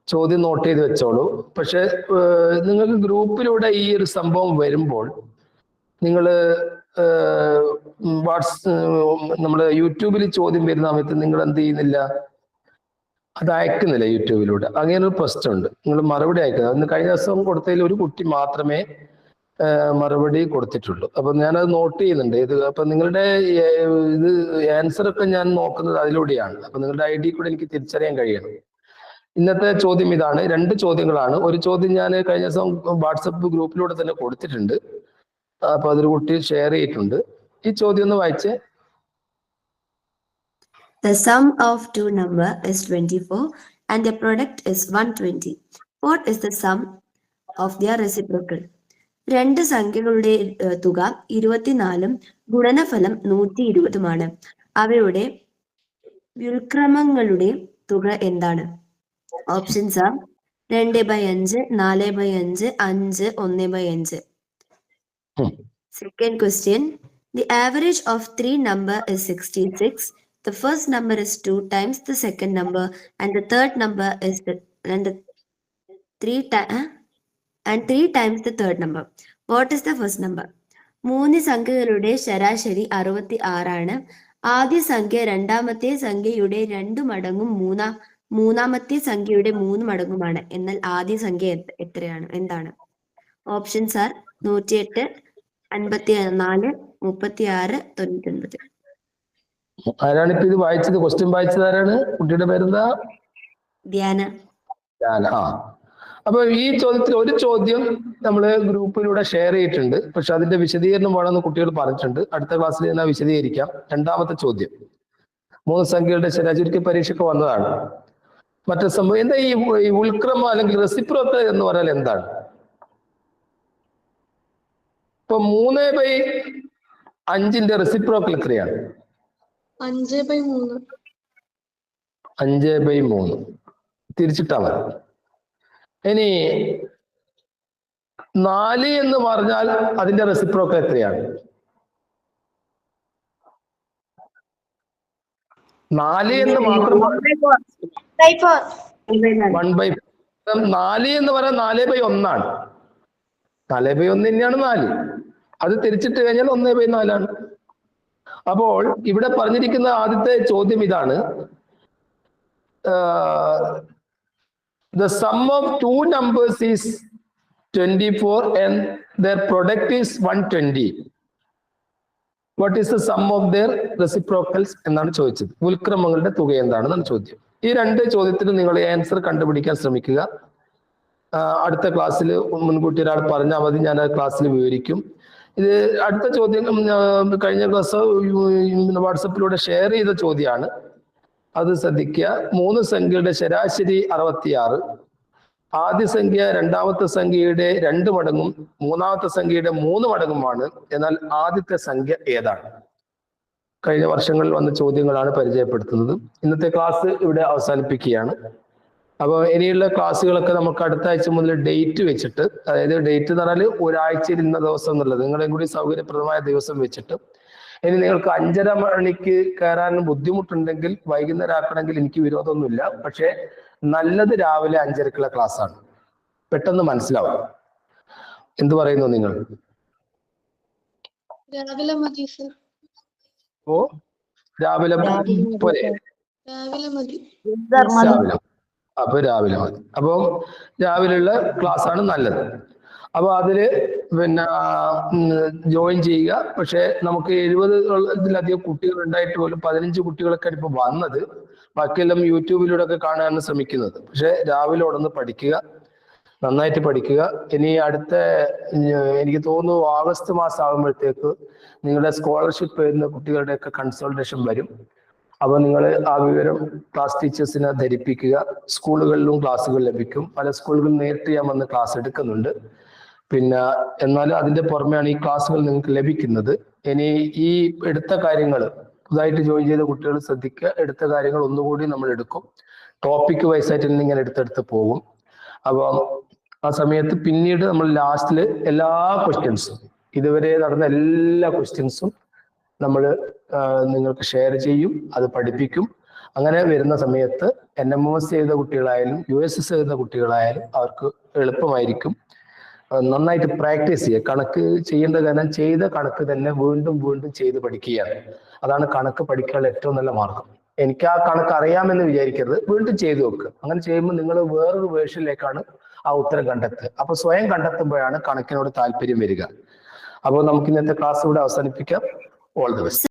ചോദ്യം നോട്ട് ചെയ്ത് വെച്ചോളൂ. പക്ഷെ നിങ്ങൾക്ക് ഗ്രൂപ്പിലൂടെ ഈ ഒരു സംഭവം വരുമ്പോൾ നിങ്ങൾ നമ്മുടെ യൂട്യൂബിൽ ചോദ്യം വരുന്ന സമയത്ത് നിങ്ങൾ എന്ത് ചെയ്യുന്നില്ല? അത് അയക്കുന്നില്ല യൂട്യൂബിലൂടെ. അങ്ങനെ ഒരു പ്രശ്നമുണ്ട്. നിങ്ങൾ മറുപടി അയക്കുന്നത്. അന്ന് കഴിഞ്ഞ ദിവസം കൊടുത്തതിൽ ഒരു കുട്ടി മാത്രമേ മറുപടി കൊടുത്തിട്ടുള്ളൂ. അപ്പൊ ഞാനത് നോട്ട് ചെയ്യുന്നുണ്ട്. അപ്പൊ നിങ്ങളുടെ ഇത് ആൻസർ ഒക്കെ ഞാൻ നോക്കുന്നത് അതിലൂടെയാണ്. അപ്പൊ നിങ്ങളുടെ ID കൂടെ എനിക്ക് തിരിച്ചറിയാൻ കഴിയണം. ഇന്നത്തെ ചോദ്യം ഇതാണ്. 2 ചോദ്യങ്ങളാണ്. ഒരു ചോദ്യം ഞാൻ കഴിഞ്ഞ ദിവസം വാട്സപ്പ് ഗ്രൂപ്പിലൂടെ തന്നെ കൊടുത്തിട്ടുണ്ട്. അപ്പൊ അതൊരു കുട്ടി ഷെയർ ചെയ്തിട്ടുണ്ട്. ഈ ചോദ്യം ഒന്ന് വായിച്ചേ. The sum of two number is 24 and the product is 120. What is the sum of their reciprocal? 2 സംഖ്യകളുടെ തുക 24 ഗുണനഫലം 120 അവയുടെ വ്യുൽക്രമങ്ങളുടെ തുക എന്താണ്? Options are 2/5, 4/5, 5, 1/5. Second question. The average of 3 number is 66. The first number is 2 times the second number and the third number is 3 times the third number. What is the first number? 3 സംഖ്യകളുടെ ശരാശരി 66 ആദ്യ സംഖ്യ രണ്ടാമത്തെ സംഖ്യയുടെ 2 മടങ്ങും മൂന്നാമത്തെ സംഖ്യയുടെ 3 മടങ്ങുമാണ്. എന്നാൽ ആദ്യ സംഖ്യ എന്താണ്? Options are 108, 54, 36, 99. ആരാണ് ഇപ്പൊ ഇത് വായിച്ചത്? ക്വസ്റ്റ്യൻ വായിച്ചത് ആരാണ്? കുട്ടിയുടെ പേരെന്താ? ധ്യാന. അപ്പൊ ഈ ചോദ്യത്തിൽ ഒരു ചോദ്യം നമ്മള് ഗ്രൂപ്പിലൂടെ ഷെയർ ചെയ്തിട്ടുണ്ട്. പക്ഷെ അതിന്റെ വിശദീകരണം വേണമെന്ന് കുട്ടികൾ പറഞ്ഞിട്ടുണ്ട്. അടുത്ത ക്ലാസ്സിൽ ഞാൻ വിശദീകരിക്കാം. രണ്ടാമത്തെ ചോദ്യം 3 സംഖ്യകളുടെ ശരാശരി പരീക്ഷയ്ക്ക് വന്നതാണ്. മറ്റേ സംഭവം എന്താ ഈ ഉൽക്രമം അല്ലെങ്കിൽ റെസിപ്രോക്കൽ എന്ന് പറഞ്ഞാൽ എന്താണ്? ഇപ്പൊ 3/5 റെസിപ്രോക്കൽ എത്രയാണ്? 5/3. 5/3 തിരിച്ചിട്ടാ മതി. ഇനി 4 എന്ന് പറഞ്ഞാൽ അതിന്റെ റെസിപ്രോക്കൽ എത്രയാണ്? 4 എന്ന് മാത്രം 1/4. 4 എന്ന് പറയാൻ 4/1 ആണ്. 4/1 തന്നെയാണ് 4. അത് തിരിച്ചിട്ട് കഴിഞ്ഞാൽ 1/4 ആണ്. അപ്പോൾ ഇവിടെ പറഞ്ഞിരിക്കുന്ന ആദ്യത്തെ ചോദ്യം ഇതാണ്. the sum of two numbers is 24 and their product is 120. What is the sum of their reciprocals എന്നാണ് ചോദിച്ചത്. ഉൽക്രമങ്ങളുടെ തുക എന്താണെന്നാണ് ചോദ്യം. ഈ രണ്ട് ചോദ്യത്തിന് നിങ്ങൾ ആൻസർ കണ്ടുപിടിക്കാൻ ശ്രമിക്കുക. അടുത്ത ക്ലാസ്സിൽ മുൻകൂട്ടി ഒരാൾ പറഞ്ഞാൽ മതി, ഞാൻ ആ ക്ലാസ്സിൽ വിവരിക്കും. ഇത് അടുത്ത ചോദ്യം കഴിഞ്ഞ ക്ലാസ് വാട്സപ്പിലൂടെ ഷെയർ ചെയ്ത ചോദ്യമാണ്, അത് ശ്രദ്ധിക്കുക. 3 സംഖ്യയുടെ ശരാശരി 66. ആദ്യ സംഖ്യ രണ്ടാമത്തെ സംഖ്യയുടെ 2 മടങ്ങും മൂന്നാമത്തെ സംഖ്യയുടെ 3 മടങ്ങുമാണ്. എന്നാൽ ആദ്യത്തെ സംഖ്യ ഏതാണ്? കഴിഞ്ഞ വർഷങ്ങളിൽ വന്ന ചോദ്യങ്ങളാണ് പരിചയപ്പെടുത്തുന്നത്. ഇന്നത്തെ ക്ലാസ് ഇവിടെ അവസാനിപ്പിക്കുകയാണ്. അപ്പോൾ ഇനിയുള്ള ക്ലാസ്സുകളൊക്കെ നമുക്ക് അടുത്ത ആഴ്ച മുതൽ ഡേറ്റ് വെച്ചിട്ട്, അതായത് ഡേറ്റ് എന്ന് പറഞ്ഞാൽ ഒരാഴ്ചയിൽ ഇന്ന ദിവസം എന്നുള്ളത് നിങ്ങളെയും കൂടി സൗകര്യപ്രദമായ ദിവസം വെച്ചിട്ട്, ഇനി നിങ്ങൾക്ക് 5:30 മണിക്ക് കയറാൻ ബുദ്ധിമുട്ടുണ്ടെങ്കിൽ വൈകുന്നേരം ആക്കണമെങ്കിൽ എനിക്ക് വിരോധമൊന്നുമില്ല. പക്ഷെ നല്ലത് രാവിലെ 5:30ക്കുള്ള ക്ലാസ് ആണ്, പെട്ടെന്ന് മനസ്സിലാവും. എന്ത് പറയുന്നു നിങ്ങൾ? രാവിലെ മതി സർ. ഓ രാവിലെ പോരെ? രാവിലെ മതി. രാവിലെ. അപ്പൊ രാവിലെ മതി. അപ്പം രാവിലെയുള്ള ക്ലാസ് ആണ് നല്ലത്. അപ്പൊ അതില് പിന്നെ ജോയിൻ ചെയ്യുക. പക്ഷെ നമുക്ക് 70-ലധികം കുട്ടികൾ ഉണ്ടായിട്ട് പോലും 15 കുട്ടികളൊക്കെ ഇപ്പൊ വന്നത്. ബാക്കിയെല്ലാം യൂട്യൂബിലൂടെ ഒക്കെ കാണാനാണ് ശ്രമിക്കുന്നത്. പക്ഷെ രാവിലെ ഉടനെ പഠിക്കുക, നന്നായിട്ട് പഠിക്കുക. ഇനി അടുത്ത എനിക്ക് തോന്നുന്നു ഓഗസ്റ്റ് മാസം ആകുമ്പോഴത്തേക്ക് നിങ്ങളുടെ സ്കോളർഷിപ്പ് വരുന്ന കുട്ടികളുടെയൊക്കെ കൺസൾട്ടേഷൻ വരും. അപ്പൊ നിങ്ങൾ ആ വിവരം ക്ലാസ് ടീച്ചേഴ്സിനെ ധരിപ്പിക്കുക. സ്കൂളുകളിലും ക്ലാസ്സുകൾ ലഭിക്കും. പല സ്കൂളുകളിലും നേരിട്ട് ഞാൻ വന്ന് ക്ലാസ് എടുക്കുന്നുണ്ട്. പിന്നെ എന്നാലും അതിന്റെ പുറമെയാണ് ഈ ക്ലാസ്സുകൾ നിങ്ങൾക്ക് ലഭിക്കുന്നത്. ഇനി ഈ എടുത്ത കാര്യങ്ങൾ പുതുതായിട്ട് ജോയിൻ ചെയ്ത കുട്ടികൾ ശ്രദ്ധിക്കുക. എടുത്ത കാര്യങ്ങൾ ഒന്നുകൂടി നമ്മൾ എടുക്കും. ടോപ്പിക് വൈസായിട്ട് ഇങ്ങനെ എടുത്തെടുത്ത് പോകും. അപ്പം ആ സമയത്ത് പിന്നീട് നമ്മൾ ലാസ്റ്റിൽ എല്ലാ ക്വസ്റ്റ്യൻസും, ഇതുവരെ നടന്ന എല്ലാ ക്വസ്റ്റ്യൻസും നമ്മൾ നിങ്ങൾക്ക് ഷെയർ ചെയ്യും, അത് പഠിപ്പിക്കും. അങ്ങനെ വരുന്ന സമയത്ത് NMS ചെയ്ത കുട്ടികളായാലും USS ചെയ്ത കുട്ടികളായാലും അവർക്ക് എളുപ്പമായിരിക്കും. നന്നായിട്ട് പ്രാക്ടീസ് ചെയ്യുക. കണക്ക് ചെയ്യേണ്ട കാരണം ചെയ്ത കണക്ക് തന്നെ വീണ്ടും വീണ്ടും ചെയ്ത് പഠിക്കുകയാണ്. അതാണ് കണക്ക് പഠിക്കാനുള്ള ഏറ്റവും നല്ല മാർഗം. എനിക്ക് ആ കണക്ക് അറിയാമെന്ന് വിചാരിക്കരുത്, വീണ്ടും ചെയ്തു നോക്കുക. അങ്ങനെ ചെയ്യുമ്പോൾ നിങ്ങൾ വേറൊരു വേർഷനിലേക്കാണ് ആ ഉത്തരം കണ്ടെത്തുക. അപ്പൊ സ്വയം കണ്ടെത്തുമ്പോഴാണ് കണക്കിനോട് താല്പര്യം വരിക. അപ്പോൾ നമുക്ക് ഇന്നത്തെ ക്ലാസ് ഇവിടെ അവസാനിപ്പിക്കാം. All the best.